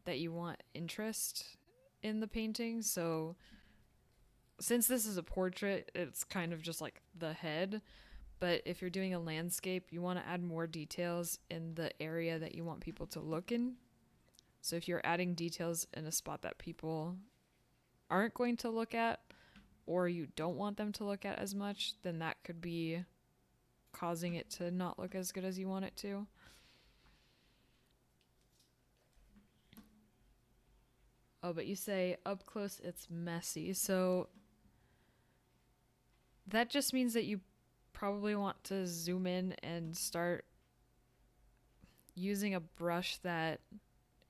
that you want interest in the painting. So, since this is a portrait, it's kind of just like the head. But if you're doing a landscape, you want to add more details in the area that you want people to look in. So, if you're adding details in a spot that people aren't going to look at, or you don't want them to look at as much, then that could be causing it to not look as good as you want it to. Oh, but you say up close it's messy. So that just means that you probably want to zoom in and start using a brush that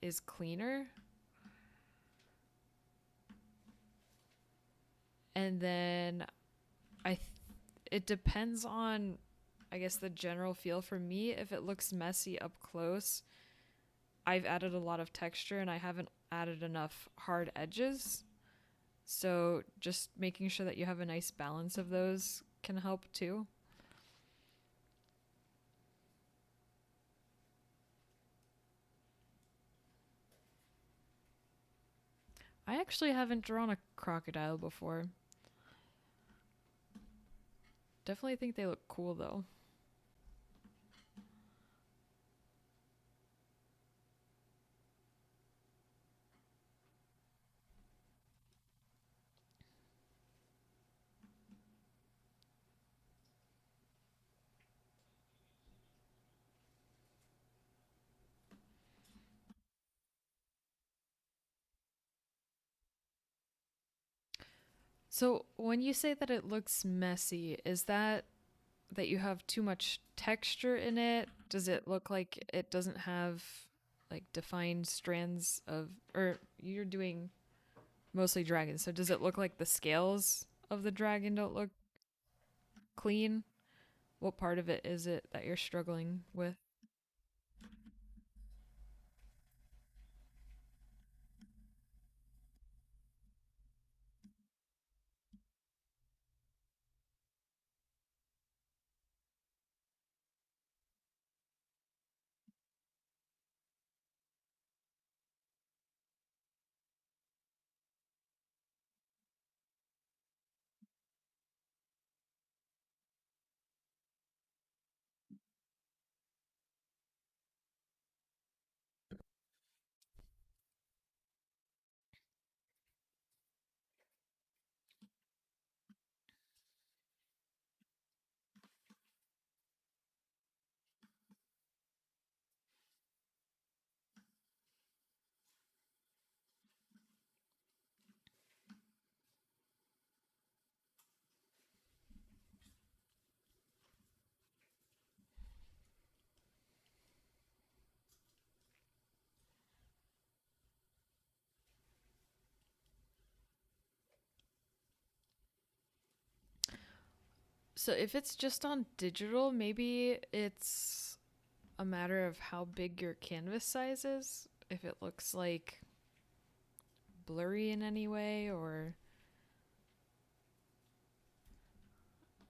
is cleaner. And then I th- it depends on I guess the general feel for me. If it looks messy up close, I've added a lot of texture and I haven't added enough hard edges. So just making sure that you have a nice balance of those can help too. I actually haven't drawn a crocodile before. Definitely think they look cool though. So when you say that it looks messy, is that you have too much texture in it? Does it look like it doesn't have like defined strands of or you're doing mostly dragons, so does it look like the scales of the dragon don't look clean? What part of it is it that you're struggling with? So if it's just on digital, maybe it's a matter of how big your canvas size is. If it looks like blurry in any way or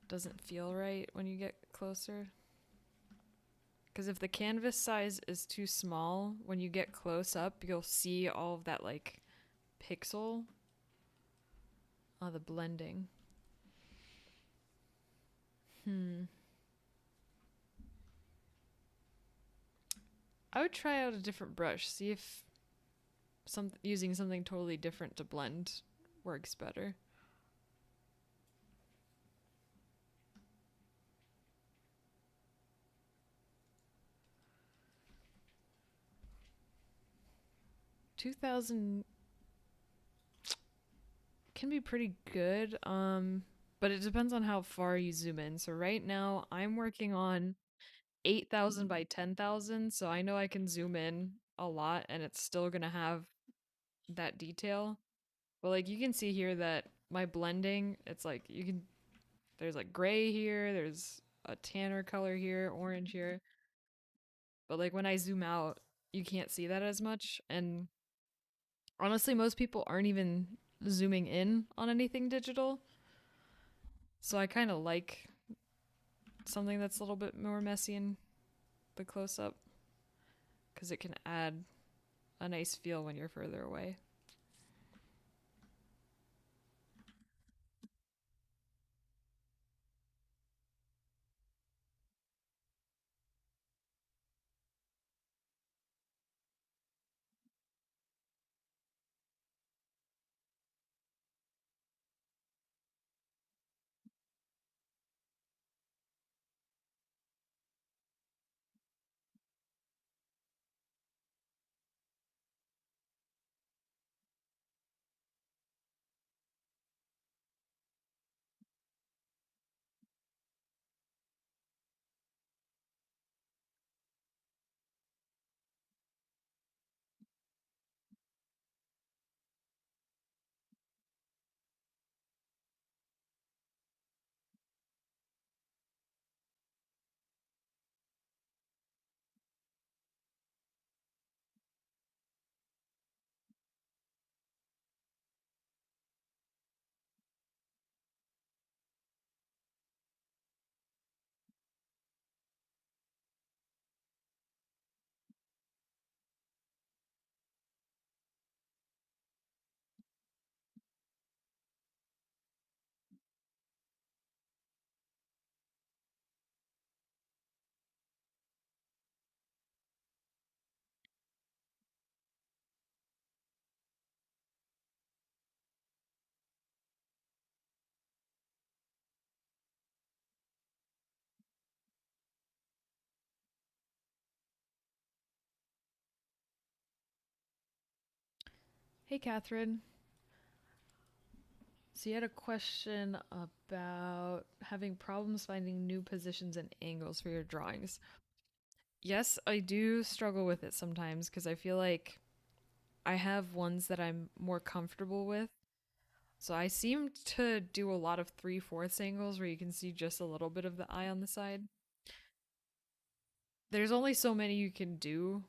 doesn't feel right when you get closer. Because if the canvas size is too small, when you get close up, you'll see all of that like pixel The blending. Hmm. I would try out a different brush. See if using something totally different to blend works better. 2000 can be pretty good. But it depends on how far you zoom in. So right now I'm working on 8,000 by 10,000, so I know I can zoom in a lot and it's still going to have that detail. But like you can see here that my blending, it's like you can there's like gray here, there's a tanner color here, orange here. But like when I zoom out, you can't see that as much. And honestly, most people aren't even zooming in on anything digital. So I kind of like something that's a little bit more messy in the close up because it can add a nice feel when you're further away. Hey, Catherine. So you had a question about having problems finding new positions and angles for your drawings. Yes, I do struggle with it sometimes because I feel like I have ones that I'm more comfortable with. So I seem to do a lot of 3/4 angles where you can see just a little bit of the eye on the side. There's only so many you can do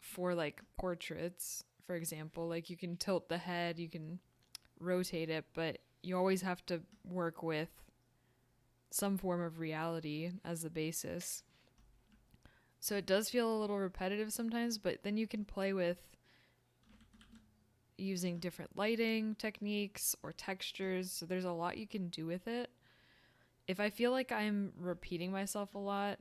for like portraits, for example. Like you can tilt the head, you can rotate it, but you always have to work with some form of reality as the basis. So it does feel a little repetitive sometimes, but then you can play with using different lighting techniques or textures. So there's a lot you can do with it. If I feel like I'm repeating myself a lot,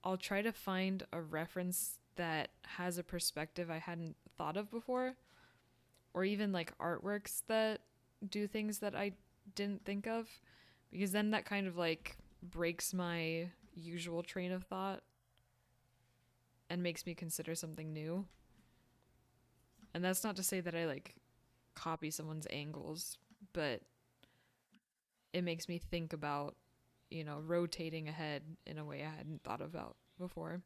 I'll try to find a reference that has a perspective I hadn't thought of before, or even like artworks that do things that I didn't think of, because then that kind of like breaks my usual train of thought and makes me consider something new. And that's not to say that I like copy someone's angles, but it makes me think about, rotating a head in a way I hadn't thought about before.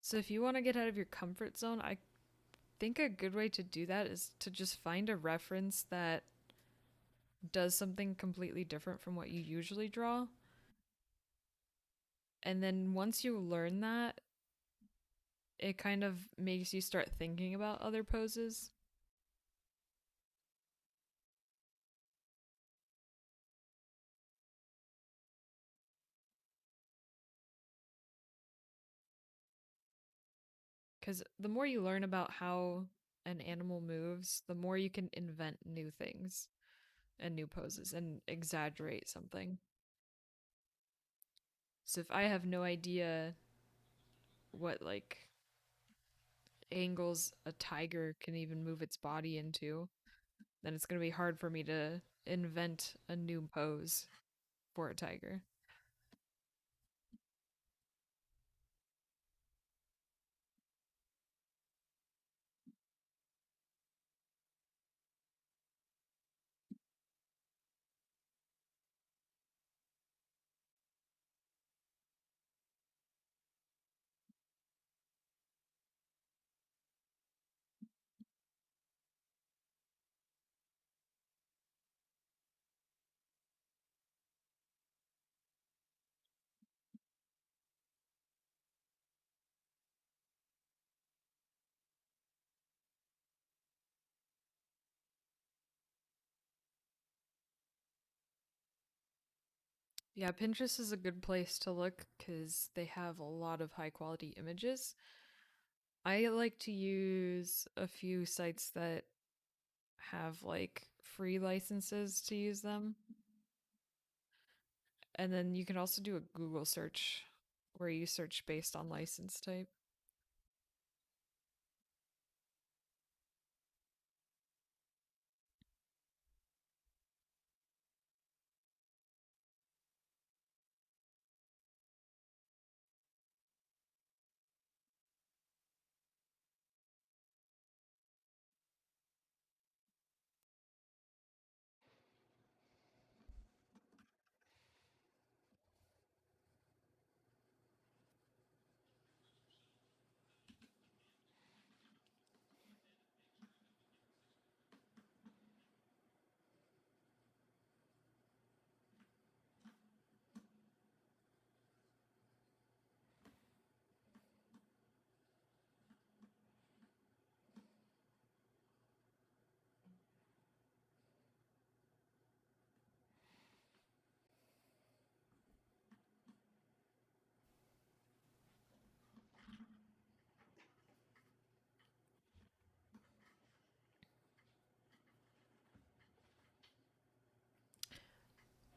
So if you want to get out of your comfort zone, I think a good way to do that is to just find a reference that does something completely different from what you usually draw. And then once you learn that, it kind of makes you start thinking about other poses. Because the more you learn about how an animal moves, the more you can invent new things and new poses and exaggerate something. So if I have no idea what like angles a tiger can even move its body into, then it's going to be hard for me to invent a new pose for a tiger. Yeah, Pinterest is a good place to look because they have a lot of high quality images. I like to use a few sites that have like free licenses to use them. And then you can also do a Google search where you search based on license type.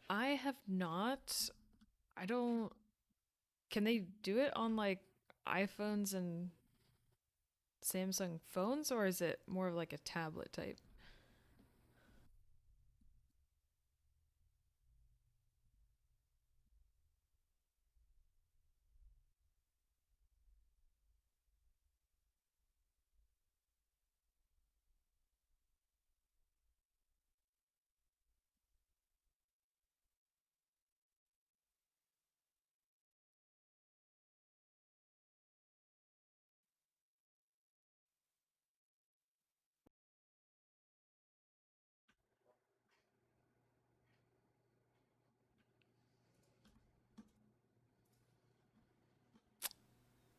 I have not. I don't. Can they do it on like iPhones and Samsung phones, or is it more of like a tablet type?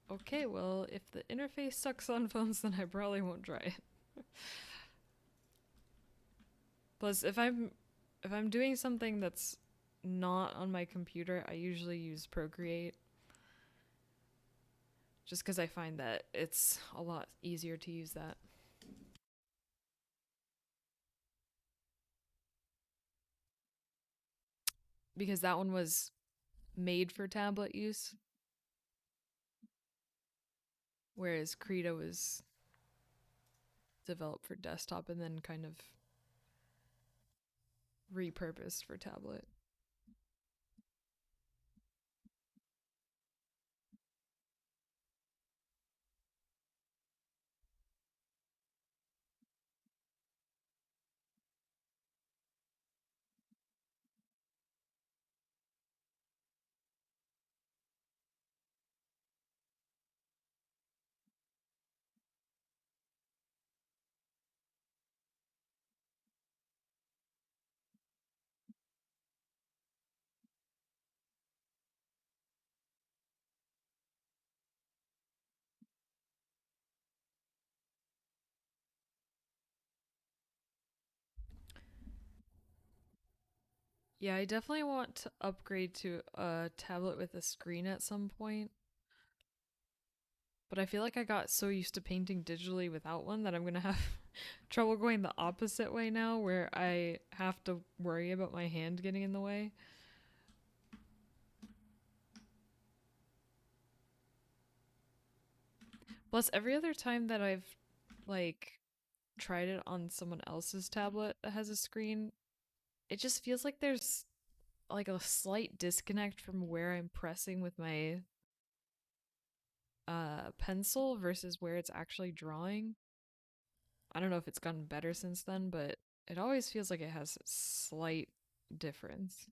Okay, well, if the interface sucks on phones, then I probably won't try it. Plus, if I'm doing something that's not on my computer, I usually use Procreate just because I find that it's a lot easier to use that because that one was made for tablet use, whereas Krita was developed for desktop and then kind of repurposed for tablet. Yeah, I definitely want to upgrade to a tablet with a screen at some point. But I feel like I got so used to painting digitally without one that I'm gonna have trouble going the opposite way now, where I have to worry about my hand getting in the way. Plus, every other time that I've like tried it on someone else's tablet that has a screen, it just feels like there's like a slight disconnect from where I'm pressing with my pencil versus where it's actually drawing. I don't know if it's gotten better since then, but it always feels like it has a slight difference.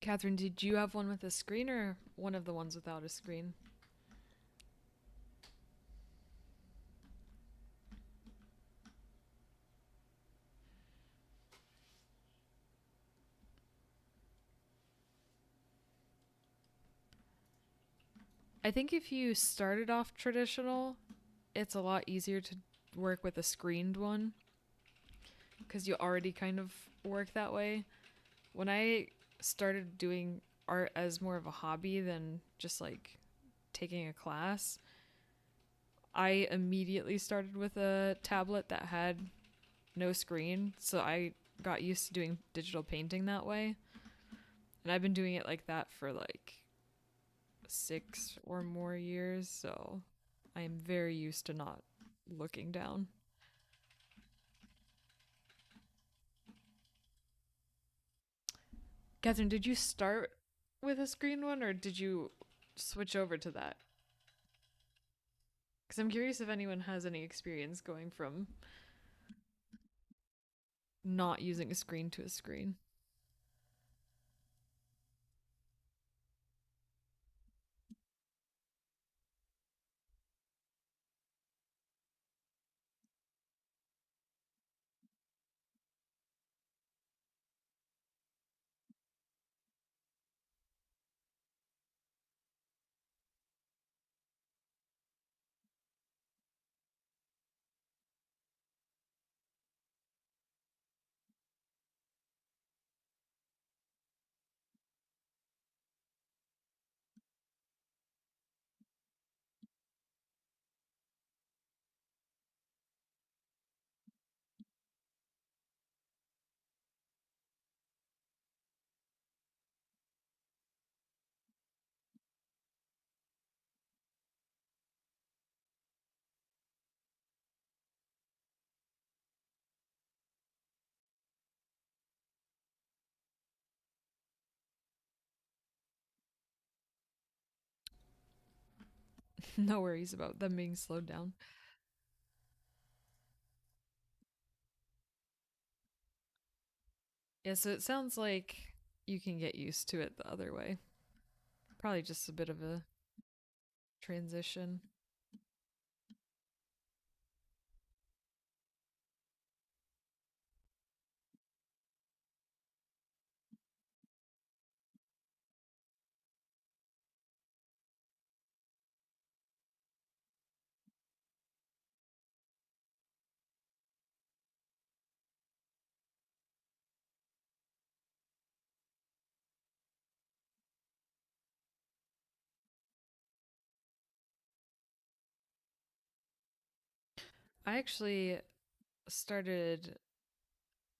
Catherine, did you have one with a screen or one of the ones without a screen? I think if you started off traditional, it's a lot easier to work with a screened one because you already kind of work that way. When I started doing art as more of a hobby than just like taking a class, I immediately started with a tablet that had no screen. So I got used to doing digital painting that way. And I've been doing it like that for like 6 or more years. So I am very used to not looking down. Catherine, did you start with a screen one or did you switch over to that? Because I'm curious if anyone has any experience going from not using a screen to a screen. No worries about them being slowed down. Yeah, so it sounds like you can get used to it the other way. Probably just a bit of a transition. I actually started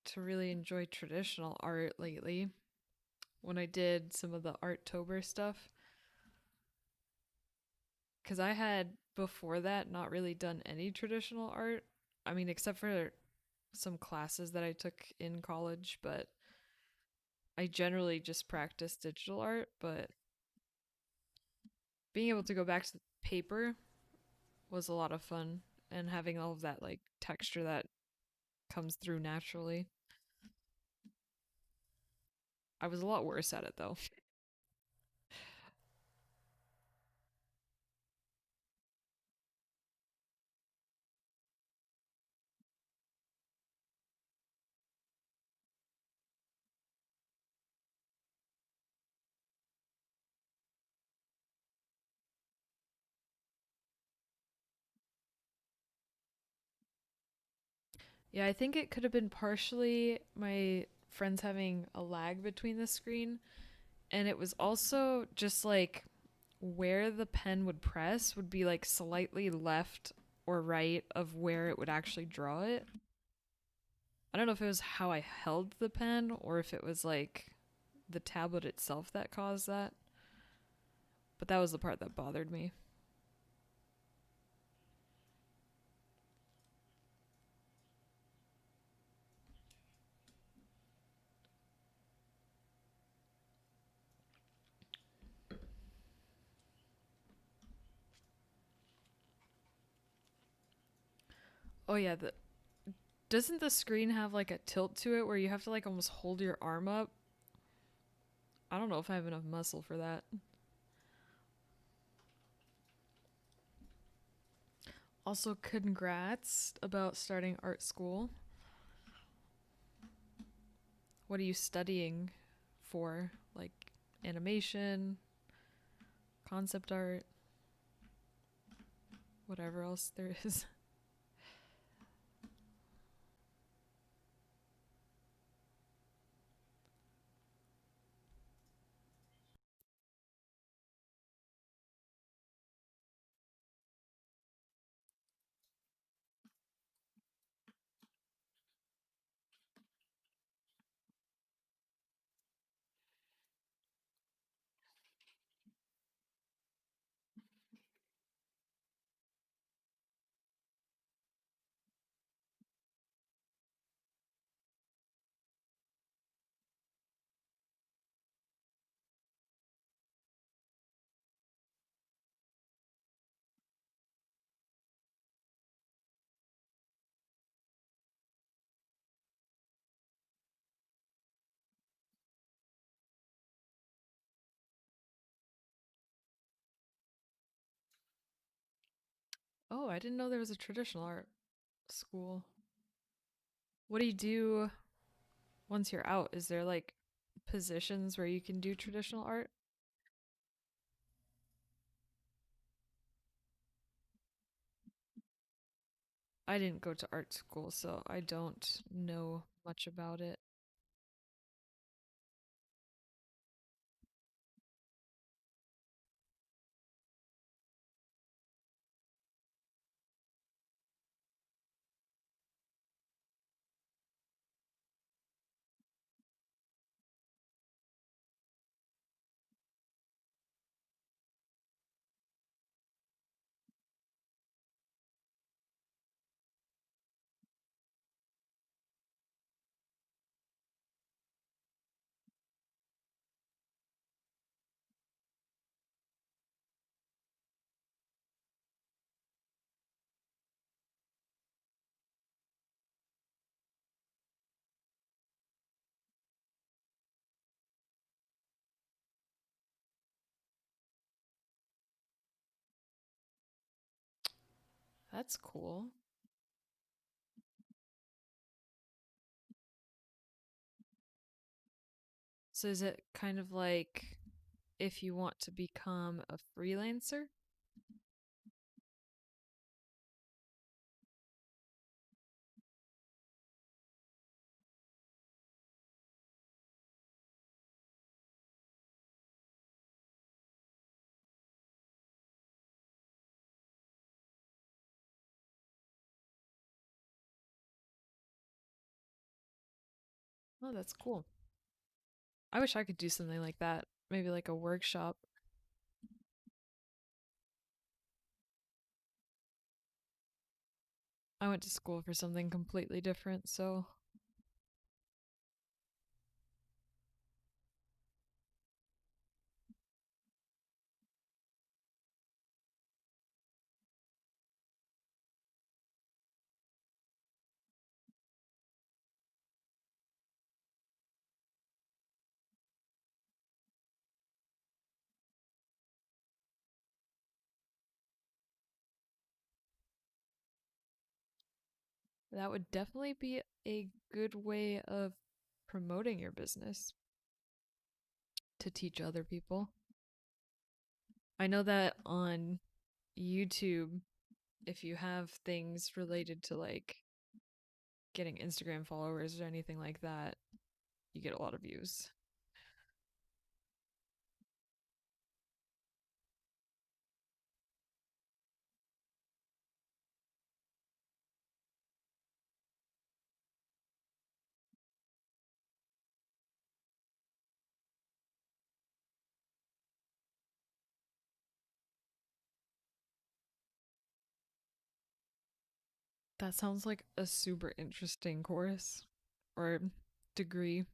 to really enjoy traditional art lately when I did some of the Arttober stuff. Because I had before that not really done any traditional art. I mean, except for some classes that I took in college, but I generally just practice digital art. But being able to go back to paper was a lot of fun, and having all of that like texture that comes through naturally. I was a lot worse at it though. Yeah, I think it could have been partially my friends having a lag between the screen, and it was also just like where the pen would press would be like slightly left or right of where it would actually draw it. I don't know if it was how I held the pen or if it was like the tablet itself that caused that, but that was the part that bothered me. Oh yeah, doesn't the screen have like a tilt to it where you have to like almost hold your arm up? I don't know if I have enough muscle for that. Also, congrats about starting art school. What are you studying for? Like animation, concept art, whatever else there is. Oh, I didn't know there was a traditional art school. What do you do once you're out? Is there like positions where you can do traditional art? I didn't go to art school, so I don't know much about it. That's cool. So is it kind of like if you want to become a freelancer? Oh, that's cool. I wish I could do something like that. Maybe like a workshop. I went to school for something completely different, so that would definitely be a good way of promoting your business to teach other people. I know that on YouTube, if you have things related to like getting Instagram followers or anything like that, you get a lot of views. That sounds like a super interesting course or degree.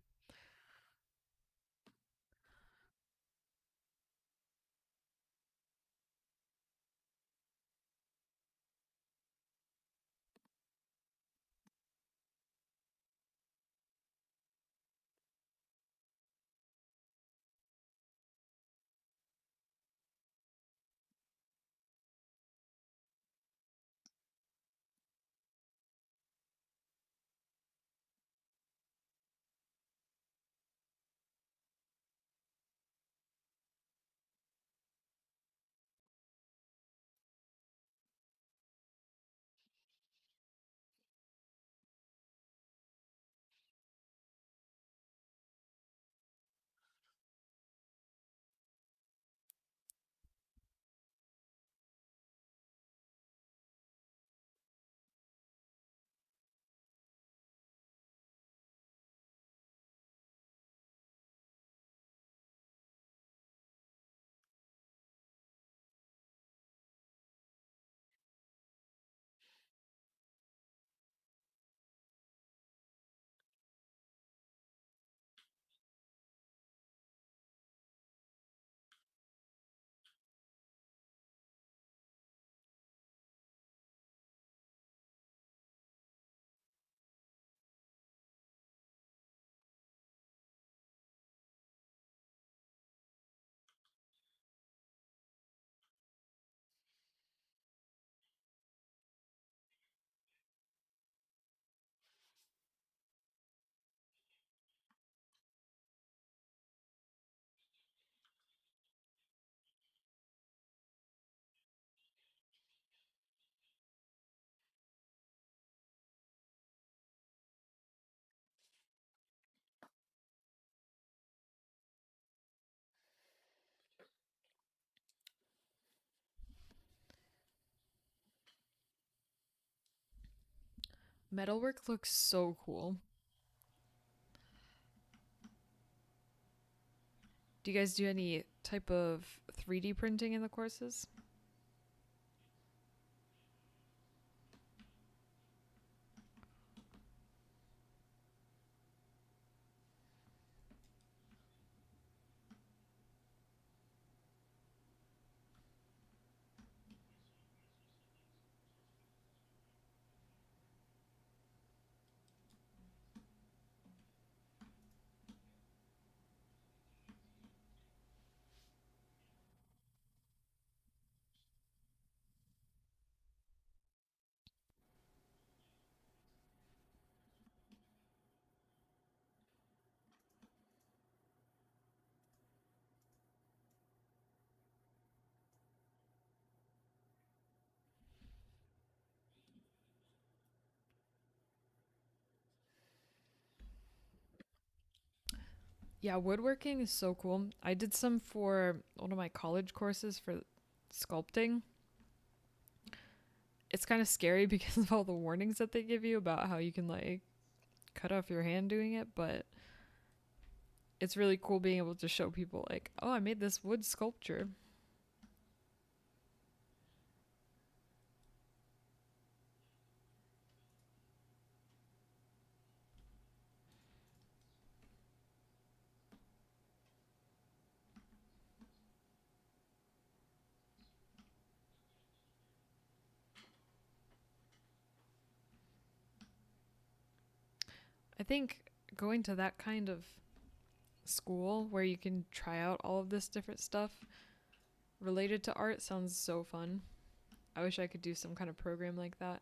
Metalwork looks so cool. Do you guys do any type of 3D printing in the courses? Yeah, woodworking is so cool. I did some for one of my college courses for sculpting. It's kind of scary because of all the warnings that they give you about how you can like cut off your hand doing it, but it's really cool being able to show people like, oh, I made this wood sculpture. I think going to that kind of school where you can try out all of this different stuff related to art sounds so fun. I wish I could do some kind of program like that.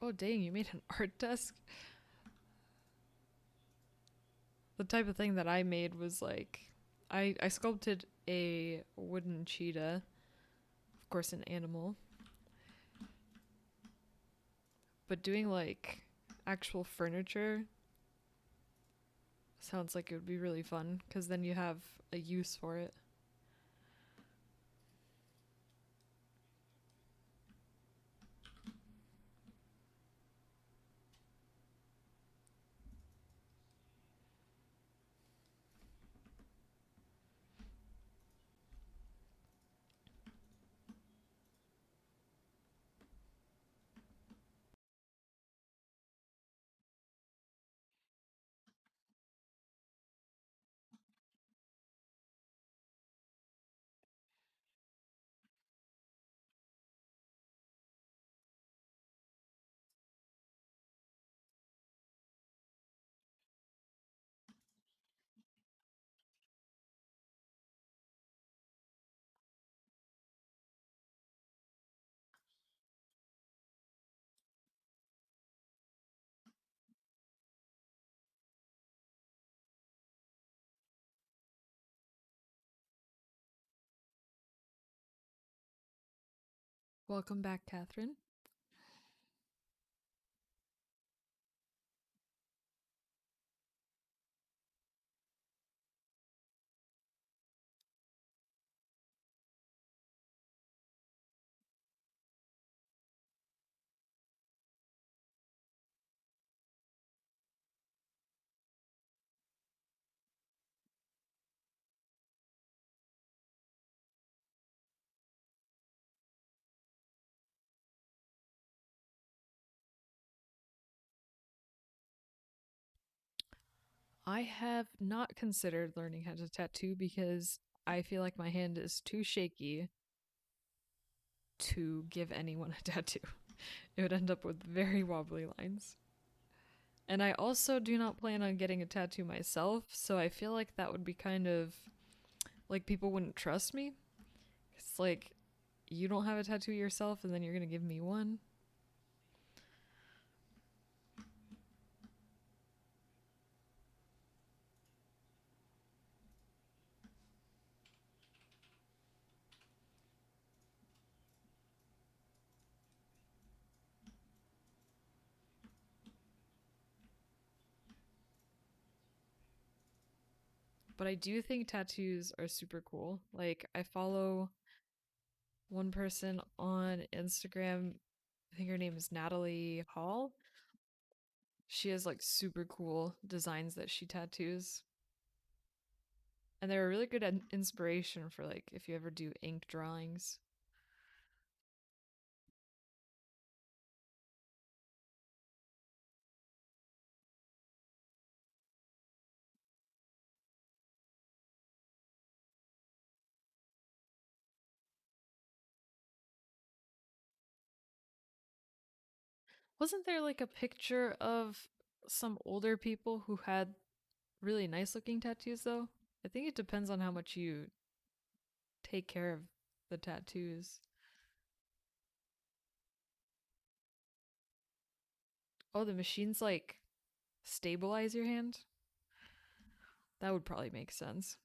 Oh, dang, you made an art desk? The type of thing that I made was like, I sculpted a wooden cheetah, of course, an animal, but doing like actual furniture sounds like it would be really fun because then you have a use for it. Welcome back, Catherine. I have not considered learning how to tattoo because I feel like my hand is too shaky to give anyone a tattoo. It would end up with very wobbly lines. And I also do not plan on getting a tattoo myself, so I feel like that would be kind of like people wouldn't trust me. It's like you don't have a tattoo yourself and then you're going to give me one. But I do think tattoos are super cool. Like I follow one person on Instagram. I think her name is Natalie Hall. She has like super cool designs that she tattoos. And they're a really good inspiration for like if you ever do ink drawings. Wasn't there like a picture of some older people who had really nice looking tattoos though? I think it depends on how much you take care of the tattoos. Oh, the machines like stabilize your hand? That would probably make sense.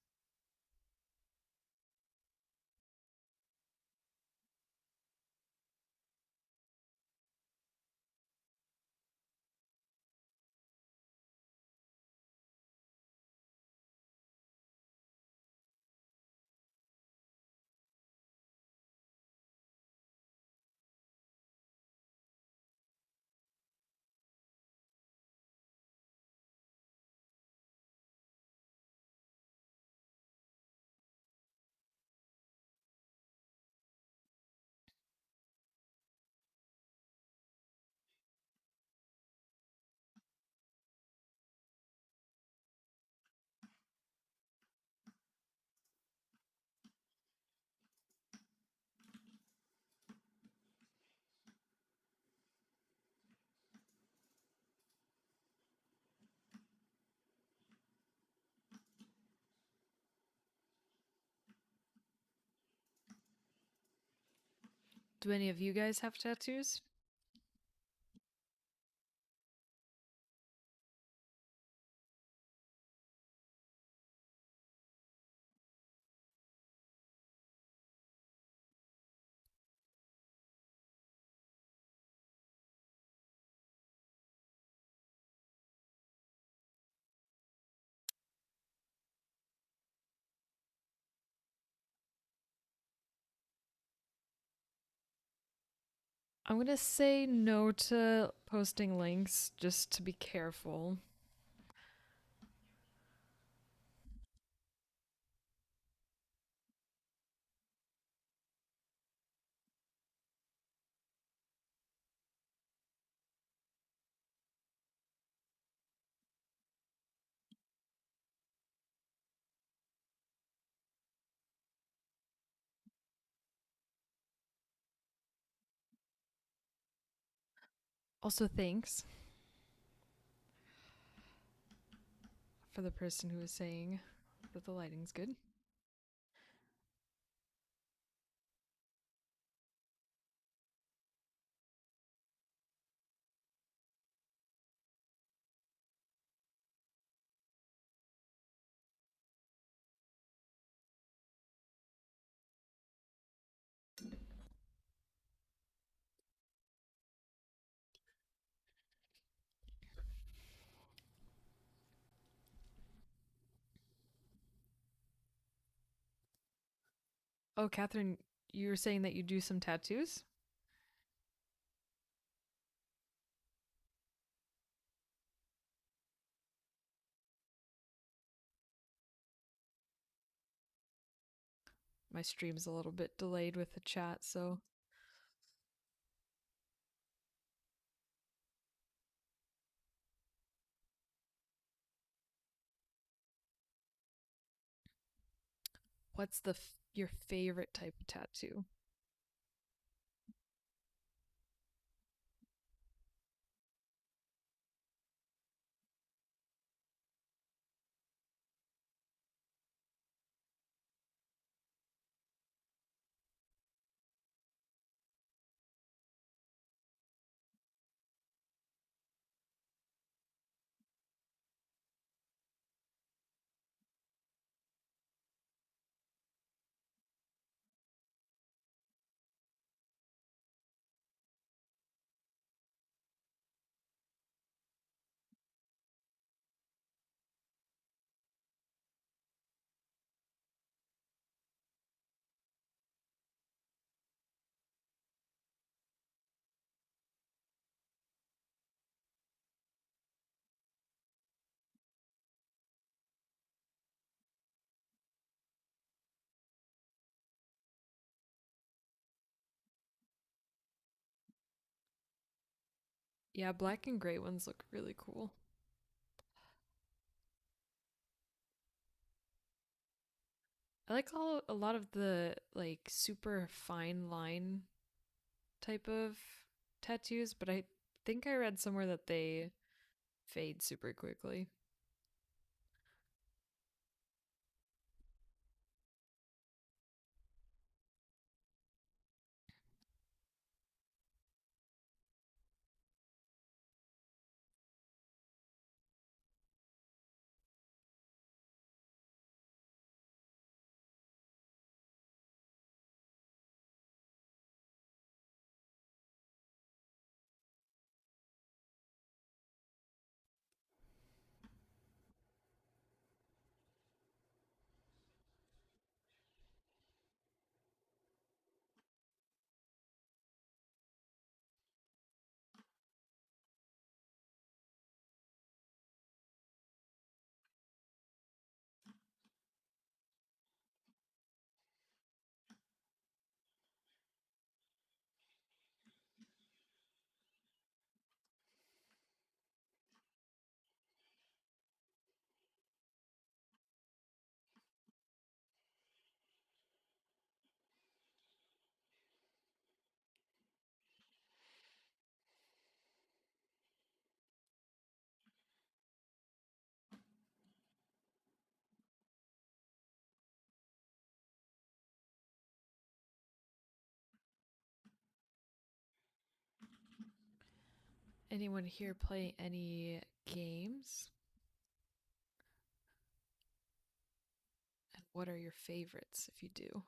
Do any of you guys have tattoos? I'm gonna say no to posting links just to be careful. Also, thanks for the person who was saying that the lighting's good. Oh, Catherine, you were saying that you do some tattoos? My stream's a little bit delayed with the chat, so what's your favorite type of tattoo? Yeah, black and gray ones look really cool. I like a lot of the like super fine line type of tattoos, but I think I read somewhere that they fade super quickly. Anyone here play any games? And what are your favorites if you do?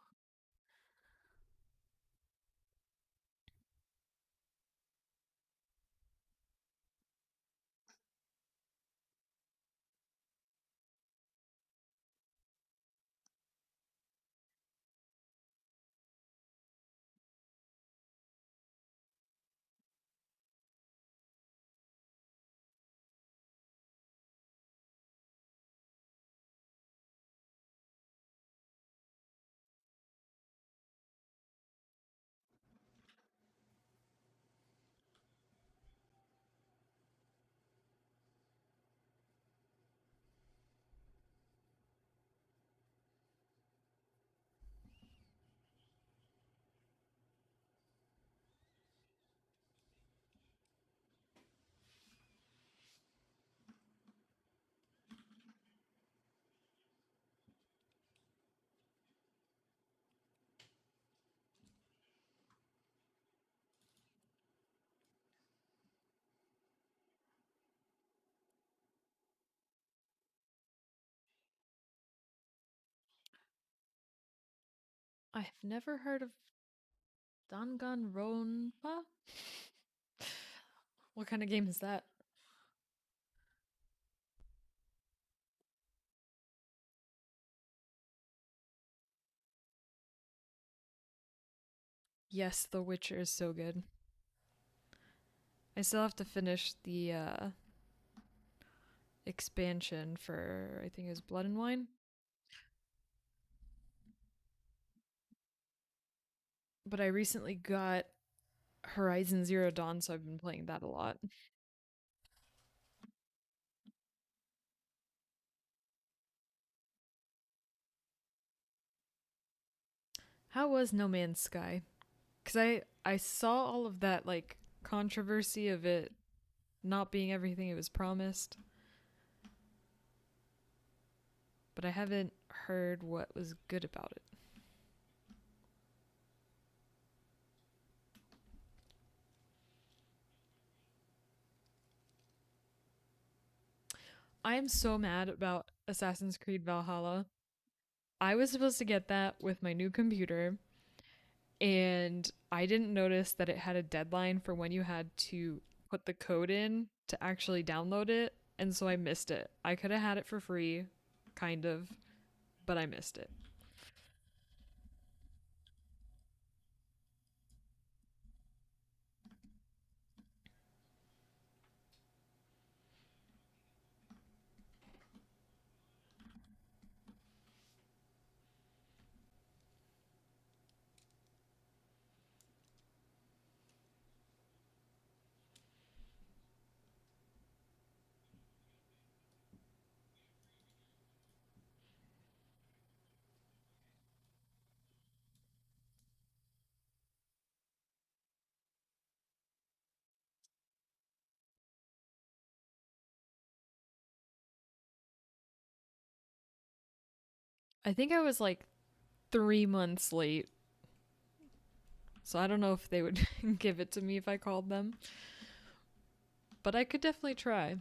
I have never heard of Danganronpa. What kind of game is that? Yes, The Witcher is so good. I still have to finish the expansion for I think it was Blood and Wine, but I recently got Horizon Zero Dawn, so I've been playing that a lot. How was No Man's Sky? Cuz I saw all of that like controversy of it not being everything it was promised, but I haven't heard what was good about it. I am so mad about Assassin's Creed Valhalla. I was supposed to get that with my new computer, and I didn't notice that it had a deadline for when you had to put the code in to actually download it, and so I missed it. I could have had it for free, kind of, but I missed it. I think I was like 3 months late, so I don't know if they would give it to me if I called them, but I could definitely try.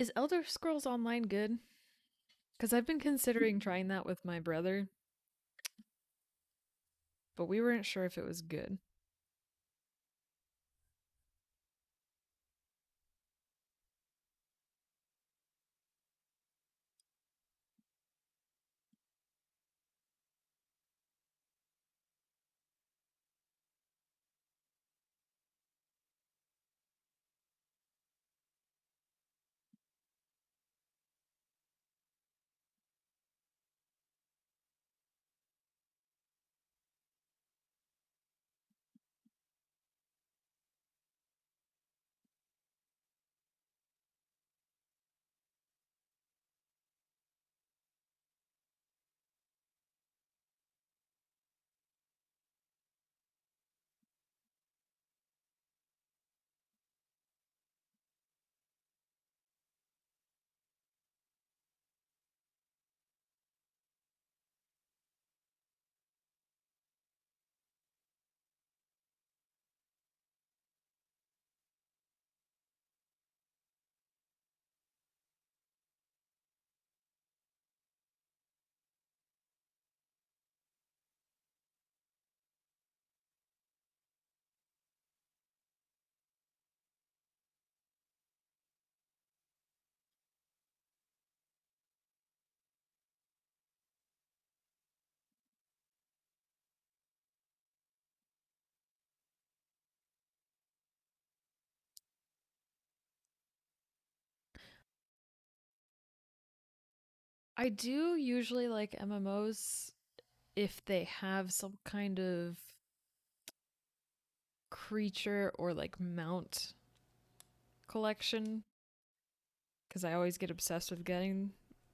Is Elder Scrolls Online good? Because I've been considering trying that with my brother, but we weren't sure if it was good. I do usually like MMOs if they have some kind of creature or like mount collection, because I always get obsessed with getting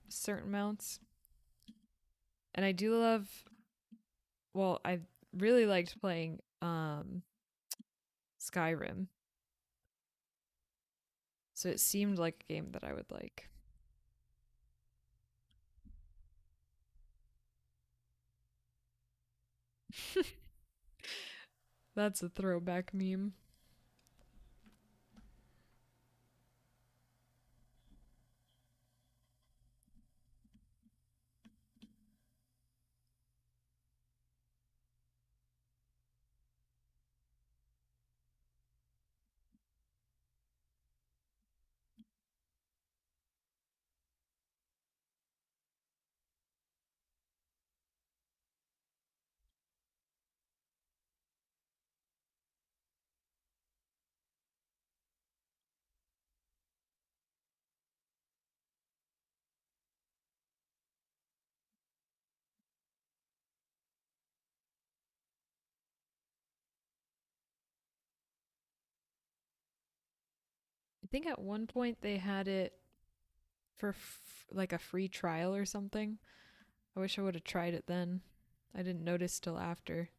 certain mounts. And I do love, well, I really liked playing Skyrim, so it seemed like a game that I would like. That's a throwback meme. I think at one point they had it for like a free trial or something. I wish I would have tried it then. I didn't notice till after.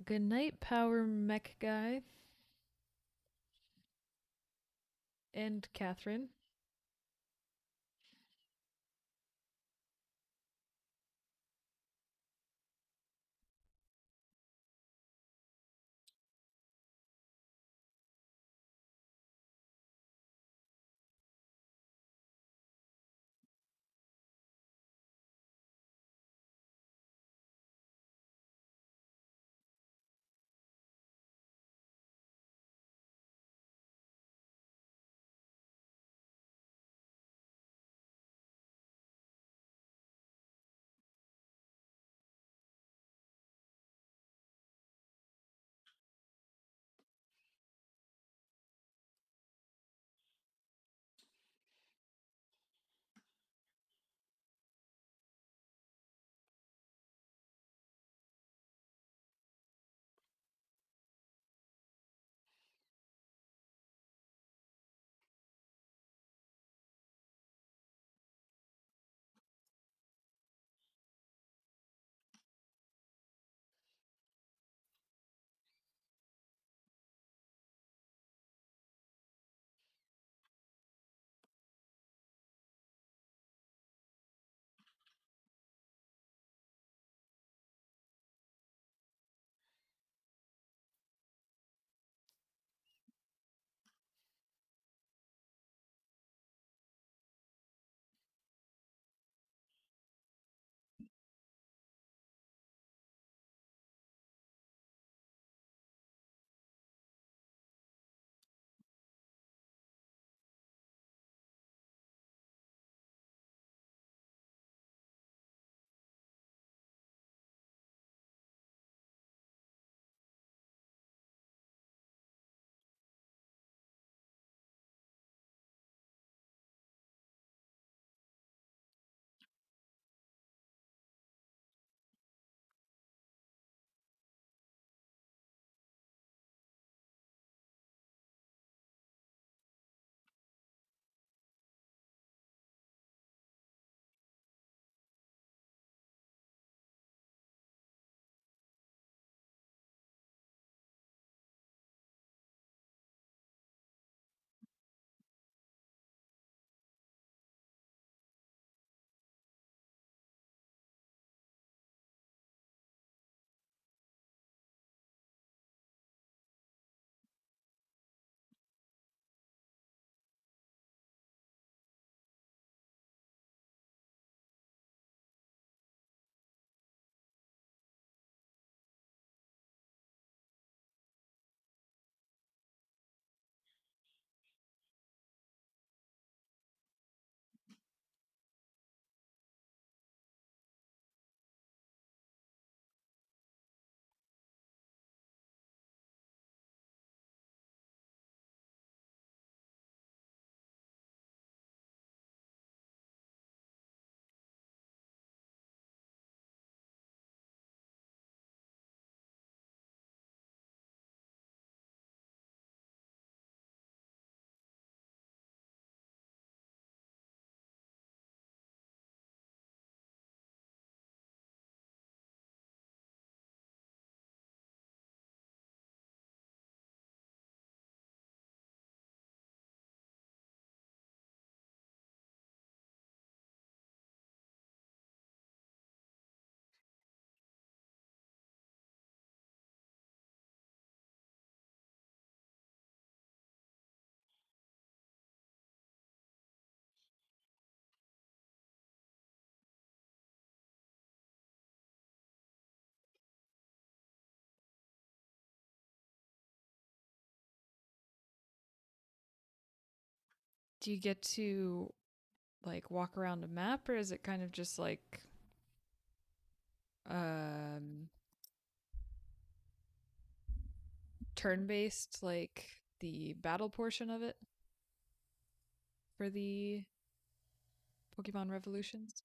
Good night, Power Mech Guy and Catherine. Do you get to like walk around a map, or is it kind of just like um turn based, like the battle portion of it for the Pokemon Revolutions?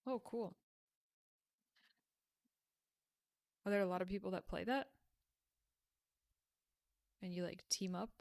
Oh, cool. Are there a lot of people that play that? And you like team up?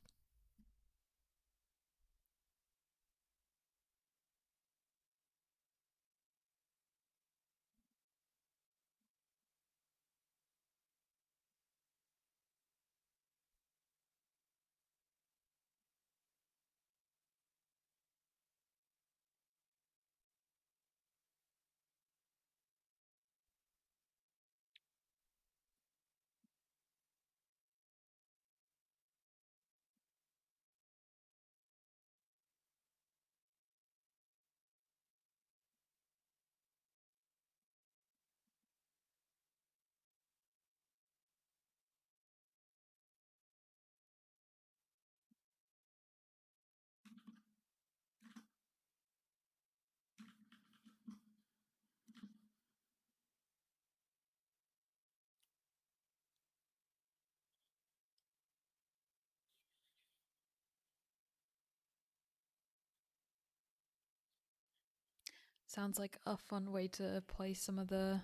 Sounds like a fun way to play some of the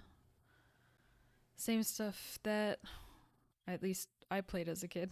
same stuff that at least I played as a kid.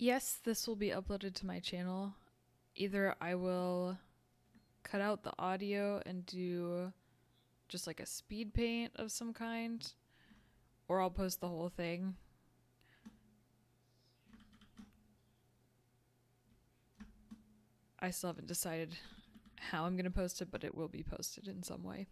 Yes, this will be uploaded to my channel. Either I will cut out the audio and do just like a speed paint of some kind, or I'll post the whole thing. I still haven't decided how I'm going to post it, but it will be posted in some way.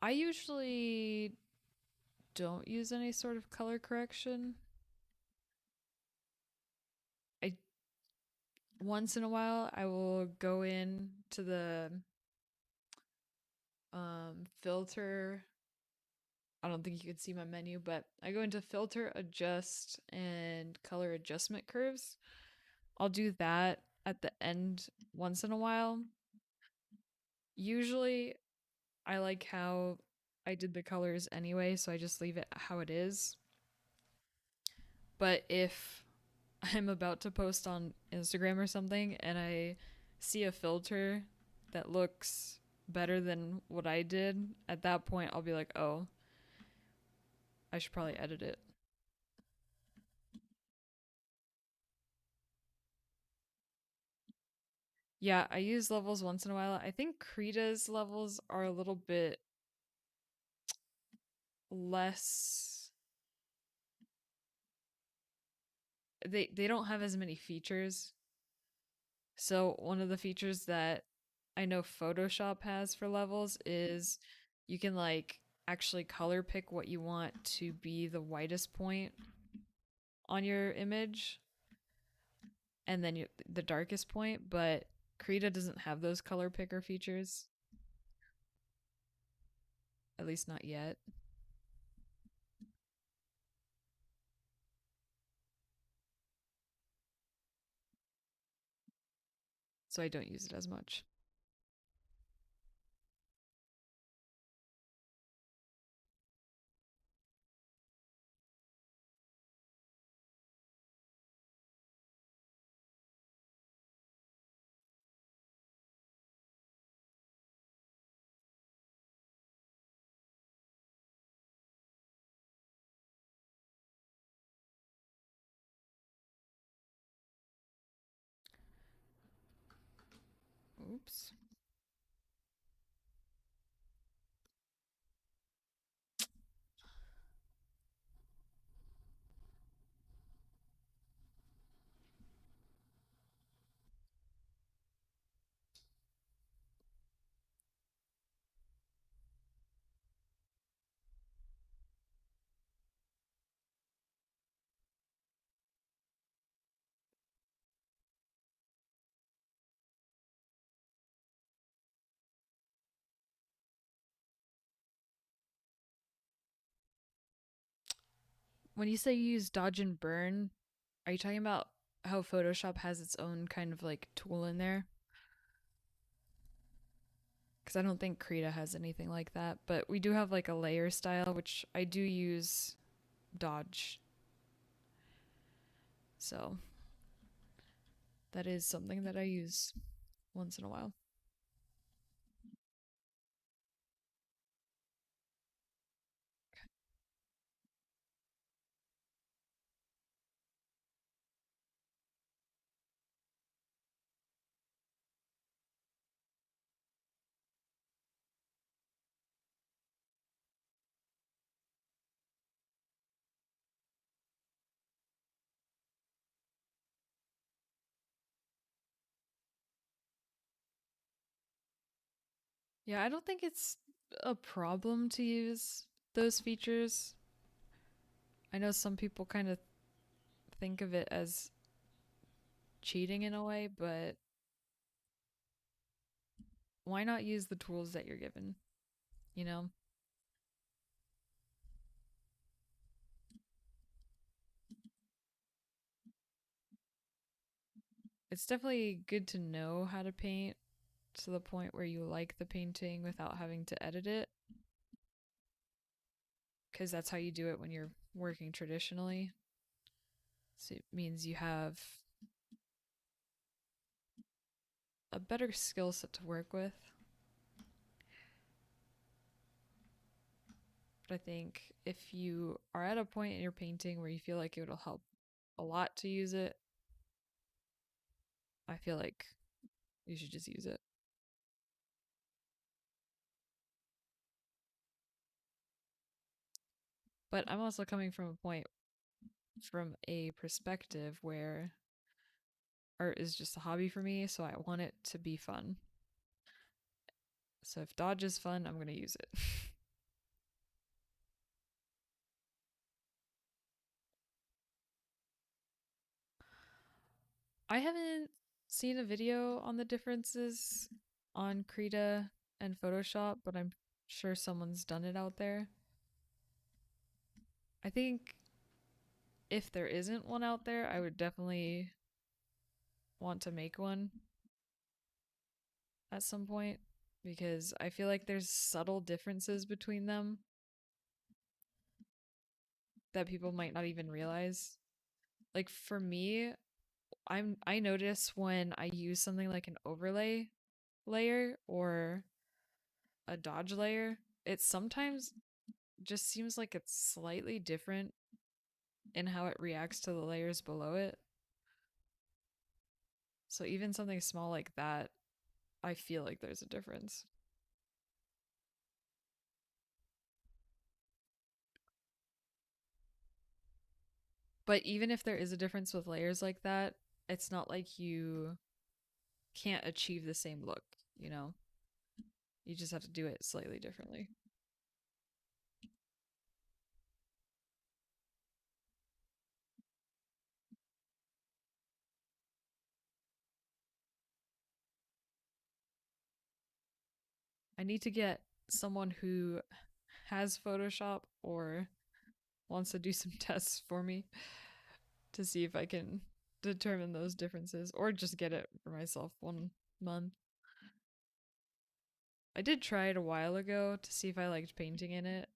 I usually don't use any sort of color correction. I once in a while I will go in to the filter. I don't think you can see my menu, but I go into filter, adjust, and color adjustment curves. I'll do that at the end once in a while. Usually, I like how I did the colors anyway, so I just leave it how it is. But if I'm about to post on Instagram or something and I see a filter that looks better than what I did, at that point I'll be like, oh, I should probably edit it. Yeah, I use levels once in a while. I think Krita's levels are a little bit less, they don't have as many features. So one of the features that I know Photoshop has for levels is you can like actually color pick what you want to be the whitest point on your image and then the darkest point, but Krita doesn't have those color picker features, at least not yet. So I don't use it as much. Oops. When you say you use dodge and burn, are you talking about how Photoshop has its own kind of like tool in there? Because I don't think Krita has anything like that. But we do have like a layer style, which I do use dodge. So that is something that I use once in a while. Yeah, I don't think it's a problem to use those features. I know some people kind of think of it as cheating in a way, but why not use the tools that you're given? You know, it's definitely good to know how to paint to the point where you like the painting without having to edit it, because that's how you do it when you're working traditionally. So it means you have a better skill set to work with. But I think if you are at a point in your painting where you feel like it will help a lot to use it, I feel like you should just use it. But I'm also coming from a point, from a perspective where art is just a hobby for me, so I want it to be fun. So if dodge is fun, I'm going to use it. I haven't seen a video on the differences on Krita and Photoshop, but I'm sure someone's done it out there. I think if there isn't one out there, I would definitely want to make one at some point because I feel like there's subtle differences between them that people might not even realize. Like for me, I notice when I use something like an overlay layer or a dodge layer, it sometimes just seems like it's slightly different in how it reacts to the layers below it. So even something small like that, I feel like there's a difference. But even if there is a difference with layers like that, it's not like you can't achieve the same look, you know? You just have to do it slightly differently. I need to get someone who has Photoshop or wants to do some tests for me to see if I can determine those differences or just get it for myself 1 month. I did try it a while ago to see if I liked painting in it,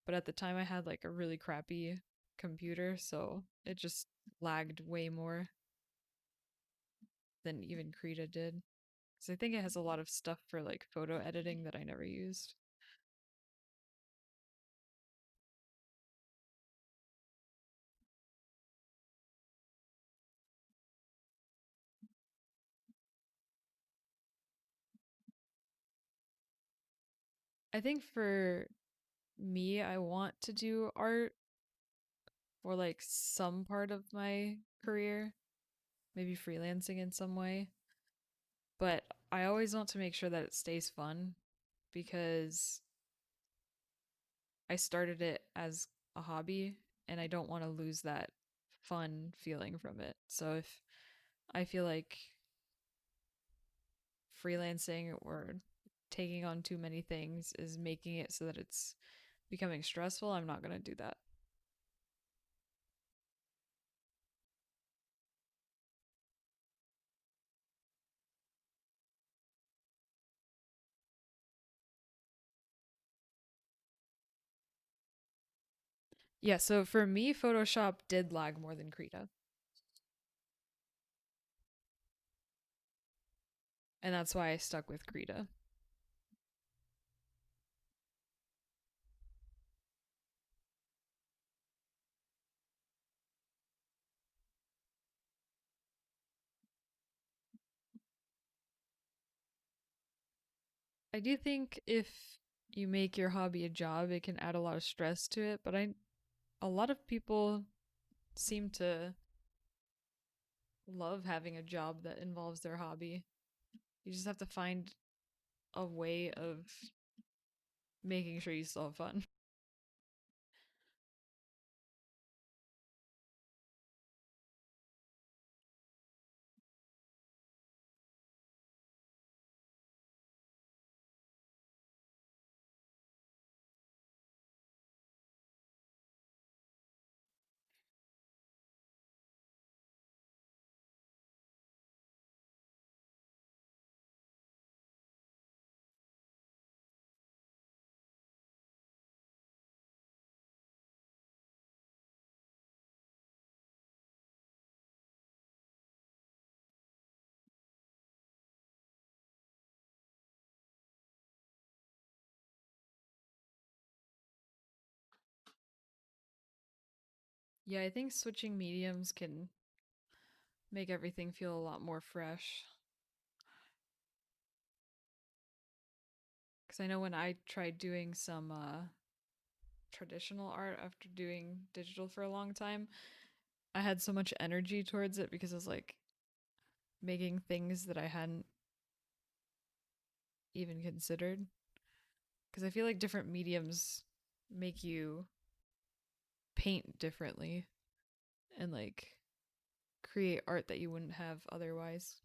but at the time I had like a really crappy computer, so it just lagged way more than even Krita did. Because I think it has a lot of stuff for like photo editing that I never used. I think for me, I want to do art for like some part of my career, maybe freelancing in some way. But I always want to make sure that it stays fun because I started it as a hobby and I don't want to lose that fun feeling from it. So if I feel like freelancing or taking on too many things is making it so that it's becoming stressful, I'm not going to do that. Yeah, so for me, Photoshop did lag more than Krita. And that's why I stuck with Krita. I do think if you make your hobby a job, it can add a lot of stress to it, but a lot of people seem to love having a job that involves their hobby. You just have to find a way of making sure you still have fun. Yeah, I think switching mediums can make everything feel a lot more fresh. Because I know when I tried doing some traditional art after doing digital for a long time, I had so much energy towards it because I was like making things that I hadn't even considered. Because I feel like different mediums make you paint differently and like create art that you wouldn't have otherwise.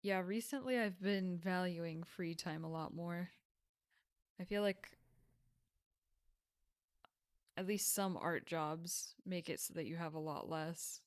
Yeah, recently I've been valuing free time a lot more. I feel like at least some art jobs make it so that you have a lot less.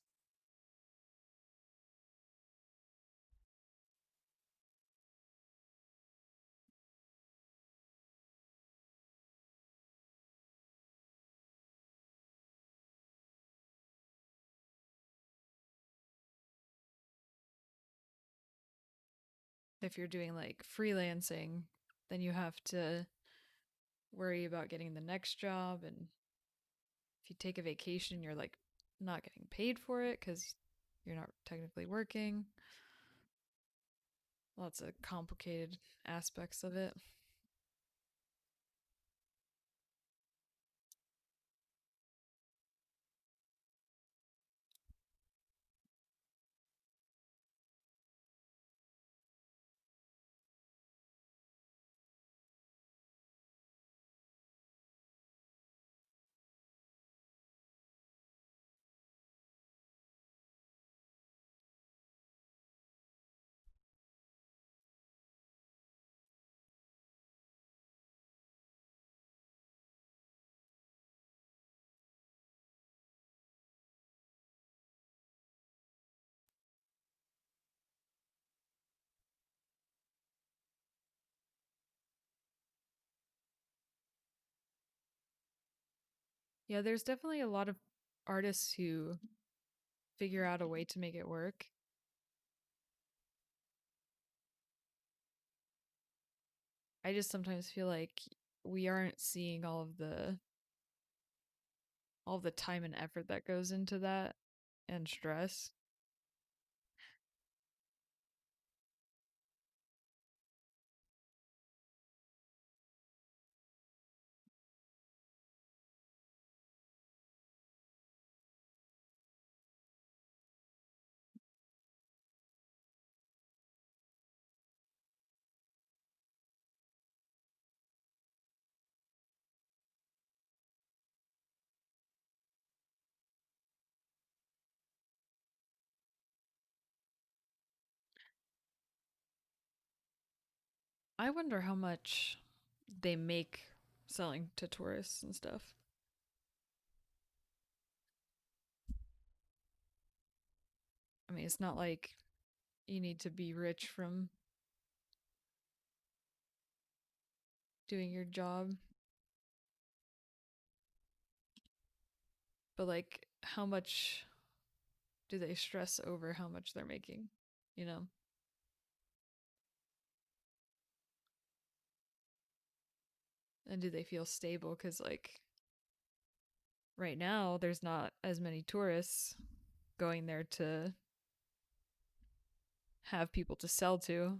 If you're doing like freelancing, then you have to worry about getting the next job. And if you take a vacation, you're like not getting paid for it because you're not technically working. Lots of complicated aspects of it. Yeah, there's definitely a lot of artists who figure out a way to make it work. I just sometimes feel like we aren't seeing all the time and effort that goes into that and stress. I wonder how much they make selling to tourists and stuff. I mean, it's not like you need to be rich from doing your job, but like how much do they stress over how much they're making, you know? And do they feel stable cuz like right now there's not as many tourists going there to have people to sell to.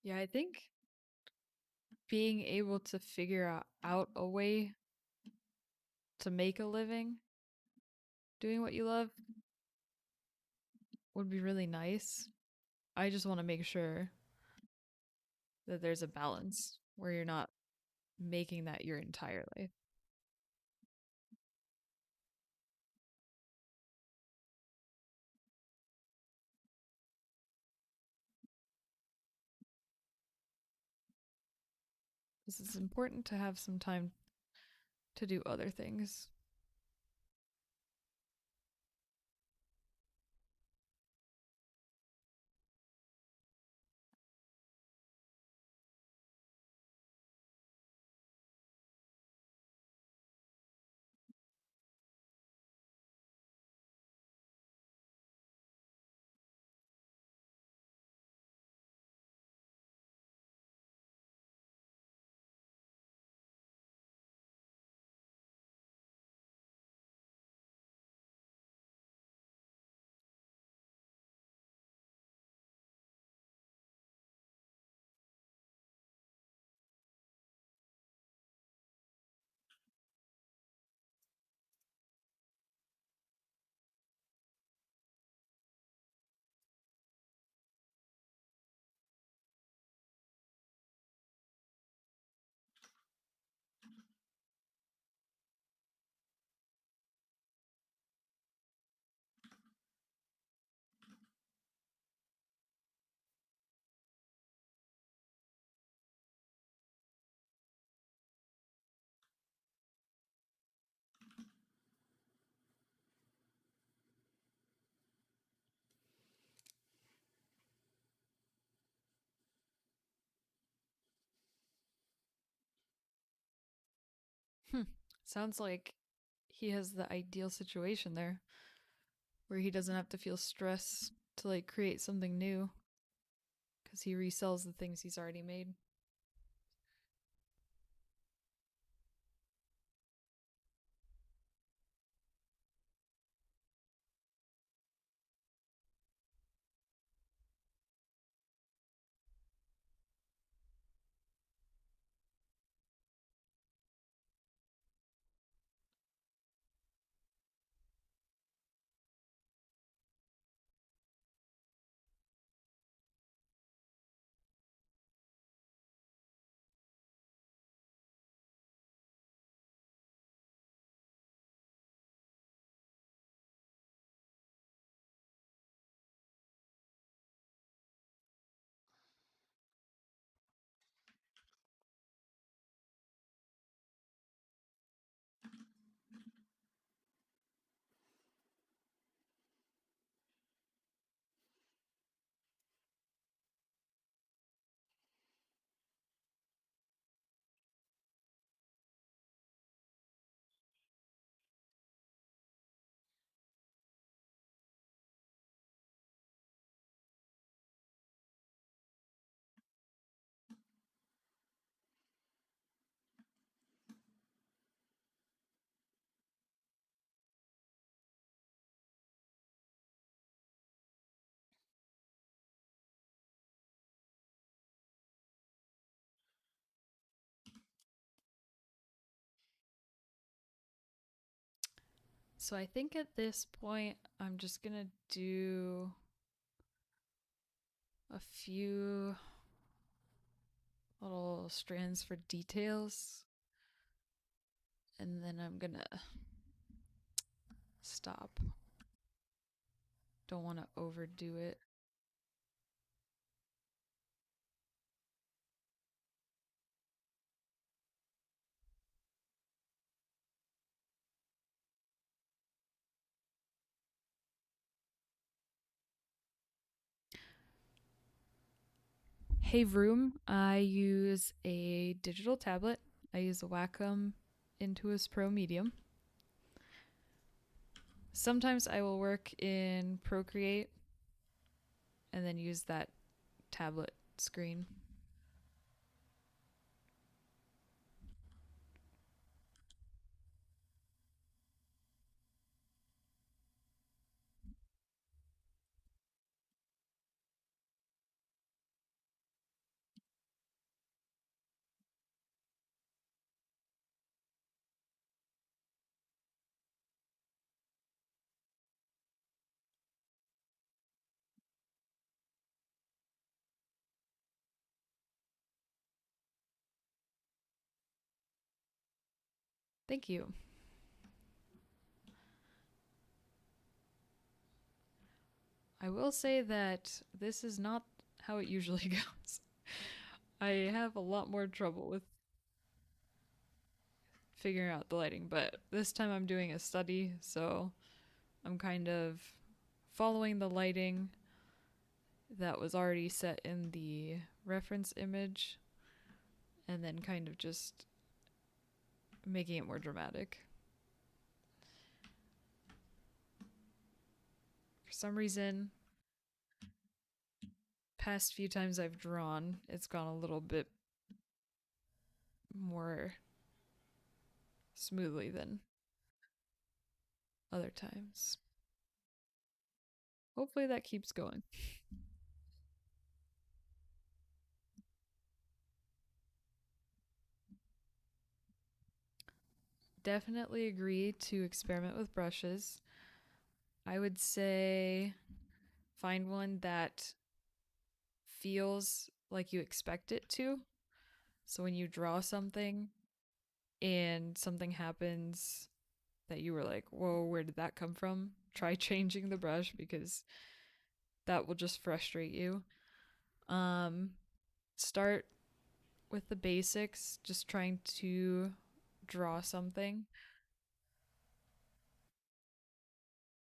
Yeah, I think being able to figure out a way to make a living doing what you love would be really nice. I just want to make sure that there's a balance where you're not making that your entire life. This is important to have some time to do other things. Hmm. Sounds like he has the ideal situation there where he doesn't have to feel stress to like create something new because he resells the things he's already made. So I think at this point, I'm just going to do a few little strands for details and then I'm going to stop. Don't want to overdo it. Hey Vroom, I use a digital tablet. I use a Wacom Intuos Pro Medium. Sometimes I will work in Procreate and then use that tablet screen. Thank you. I will say that this is not how it usually goes. I have a lot more trouble with figuring out the lighting, but this time I'm doing a study, so I'm kind of following the lighting that was already set in the reference image and then kind of just making it more dramatic. For some reason, past few times I've drawn, it's gone a little bit more smoothly than other times. Hopefully that keeps going. Definitely agree to experiment with brushes. I would say find one that feels like you expect it to. So when you draw something and something happens that you were like, whoa, where did that come from? Try changing the brush because that will just frustrate you. Um, Start with the basics, just trying to draw something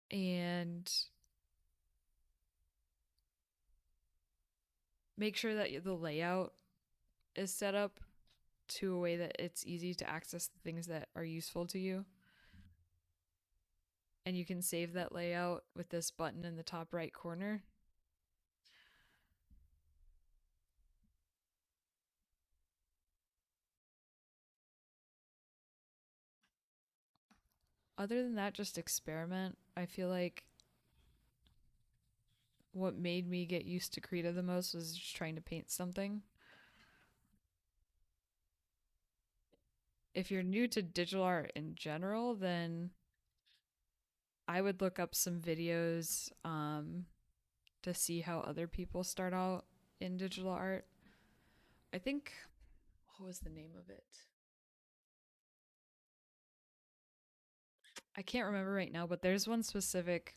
and make sure that the layout is set up to a way that it's easy to access the things that are useful to you. And you can save that layout with this button in the top right corner. Other than that, just experiment. I feel like what made me get used to Krita the most was just trying to paint something. If you're new to digital art in general, then I would look up some videos to see how other people start out in digital art. I think, what was the name of it? I can't remember right now, but there's one specific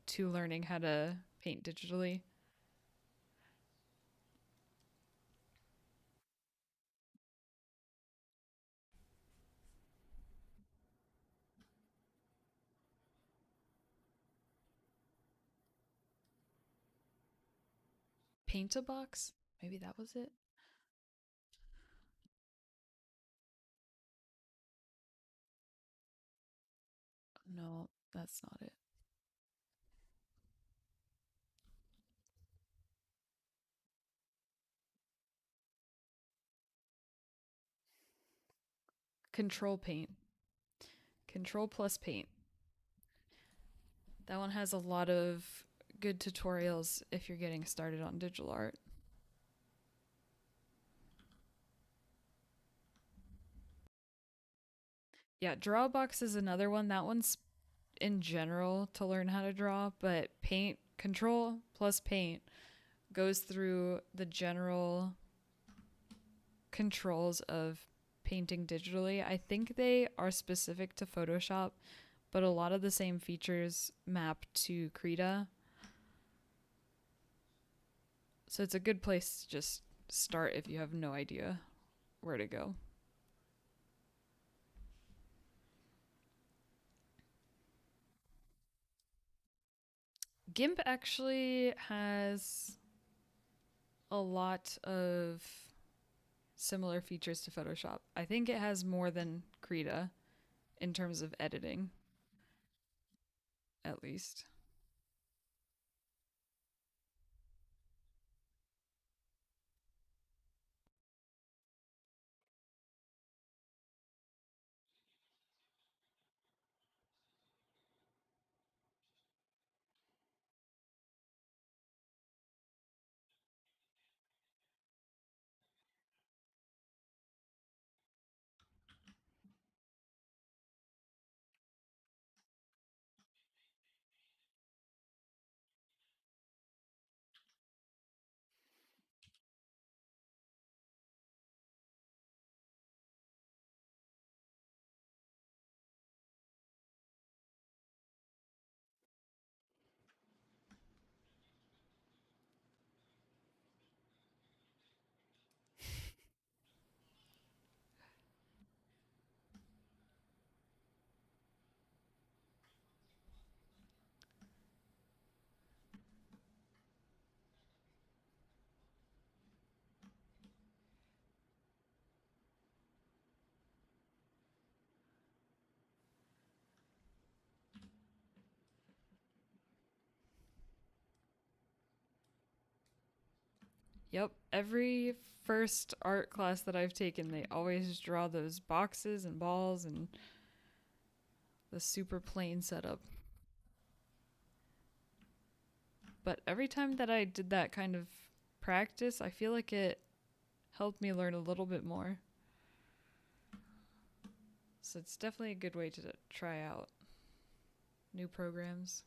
to learning how to paint digitally. Paint a box? Maybe that was it? No, that's not it. Control Paint. Control plus Paint. That one has a lot of good tutorials if you're getting started on digital art. Yeah, Drawbox is another one. That one's in general to learn how to draw, but Paint, Control plus Paint goes through the general controls of painting digitally. I think they are specific to Photoshop, but a lot of the same features map to Krita. So it's a good place to just start if you have no idea where to go. GIMP actually has a lot of similar features to Photoshop. I think it has more than Krita in terms of editing, at least. Yep, every first art class that I've taken, they always draw those boxes and balls and the super plain setup. But every time that I did that kind of practice, I feel like it helped me learn a little bit more. So it's definitely a good way to try out new programs.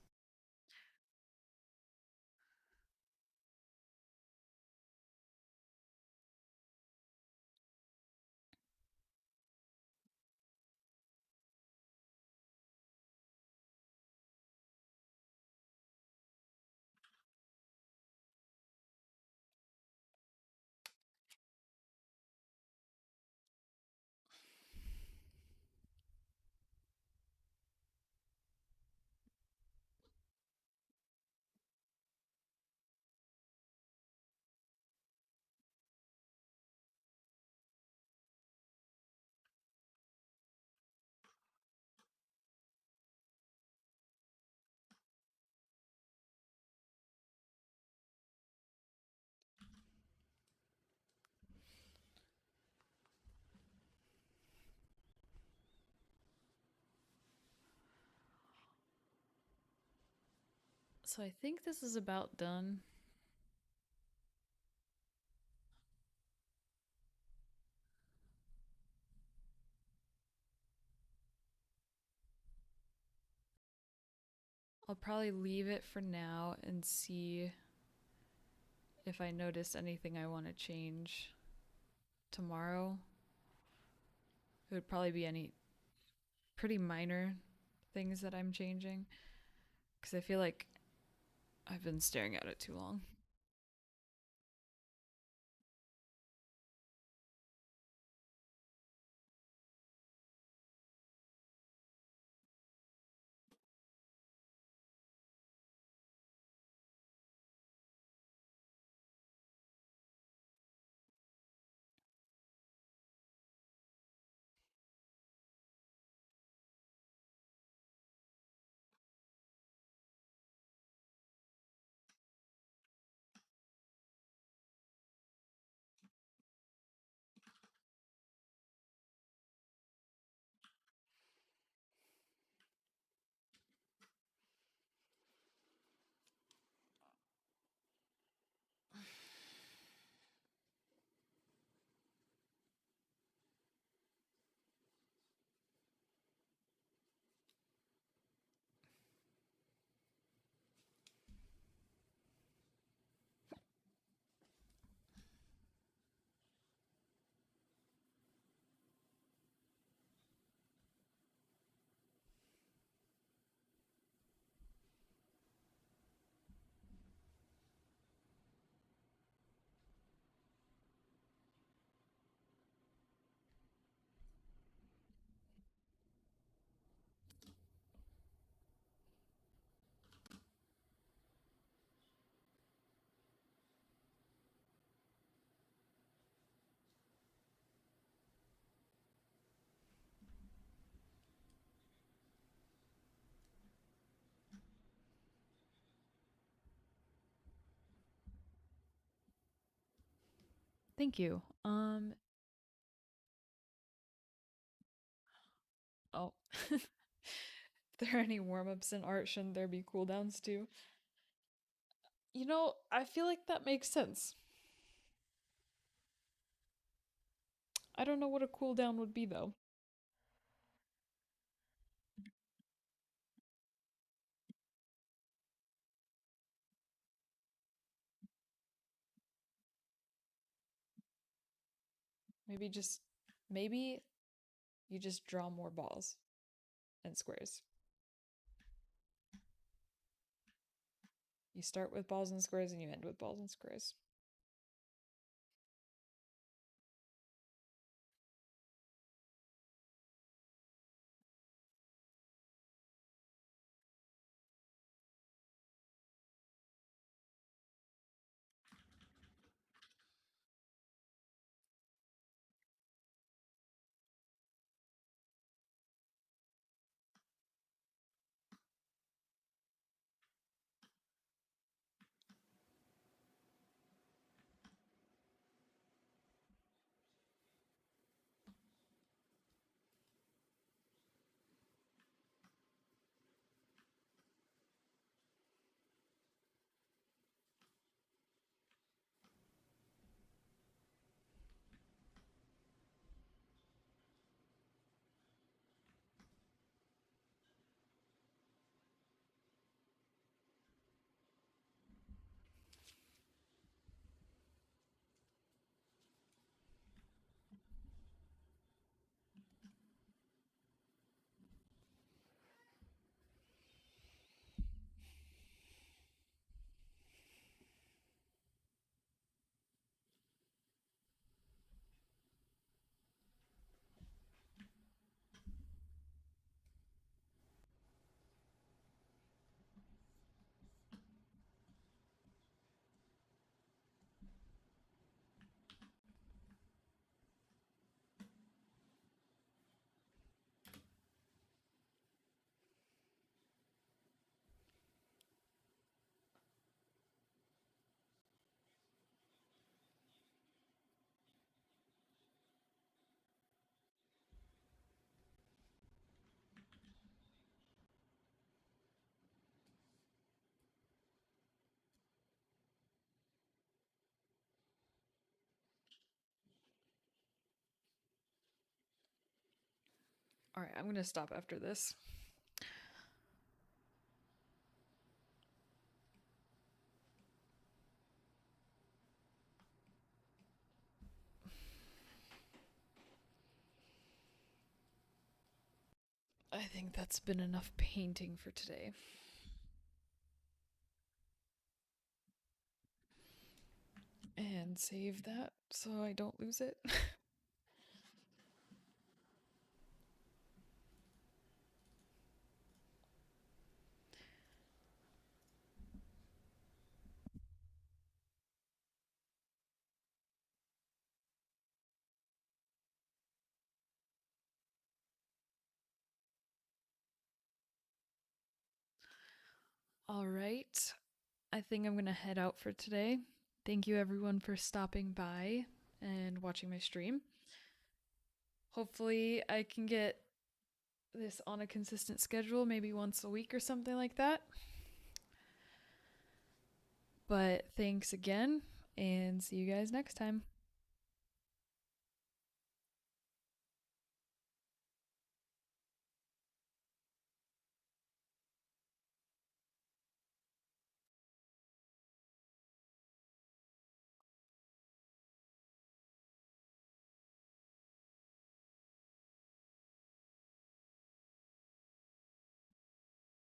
So I think this is about done. I'll probably leave it for now and see if I notice anything I want to change tomorrow. It would probably be any pretty minor things that I'm changing because I feel like I've been staring at it too long. Thank you. Oh, if there are any warm ups in art, shouldn't there be cooldowns too? I feel like that makes sense. I don't know what a cooldown would be though. Maybe just, maybe you just draw more balls and squares. You start with balls and squares and you end with balls and squares. All right, I'm going to stop after this. I think that's been enough painting for today. And save that so I don't lose it. All right. I think I'm going to head out for today. Thank you everyone for stopping by and watching my stream. Hopefully, I can get this on a consistent schedule, maybe once a week or something like that. But thanks again, and see you guys next time.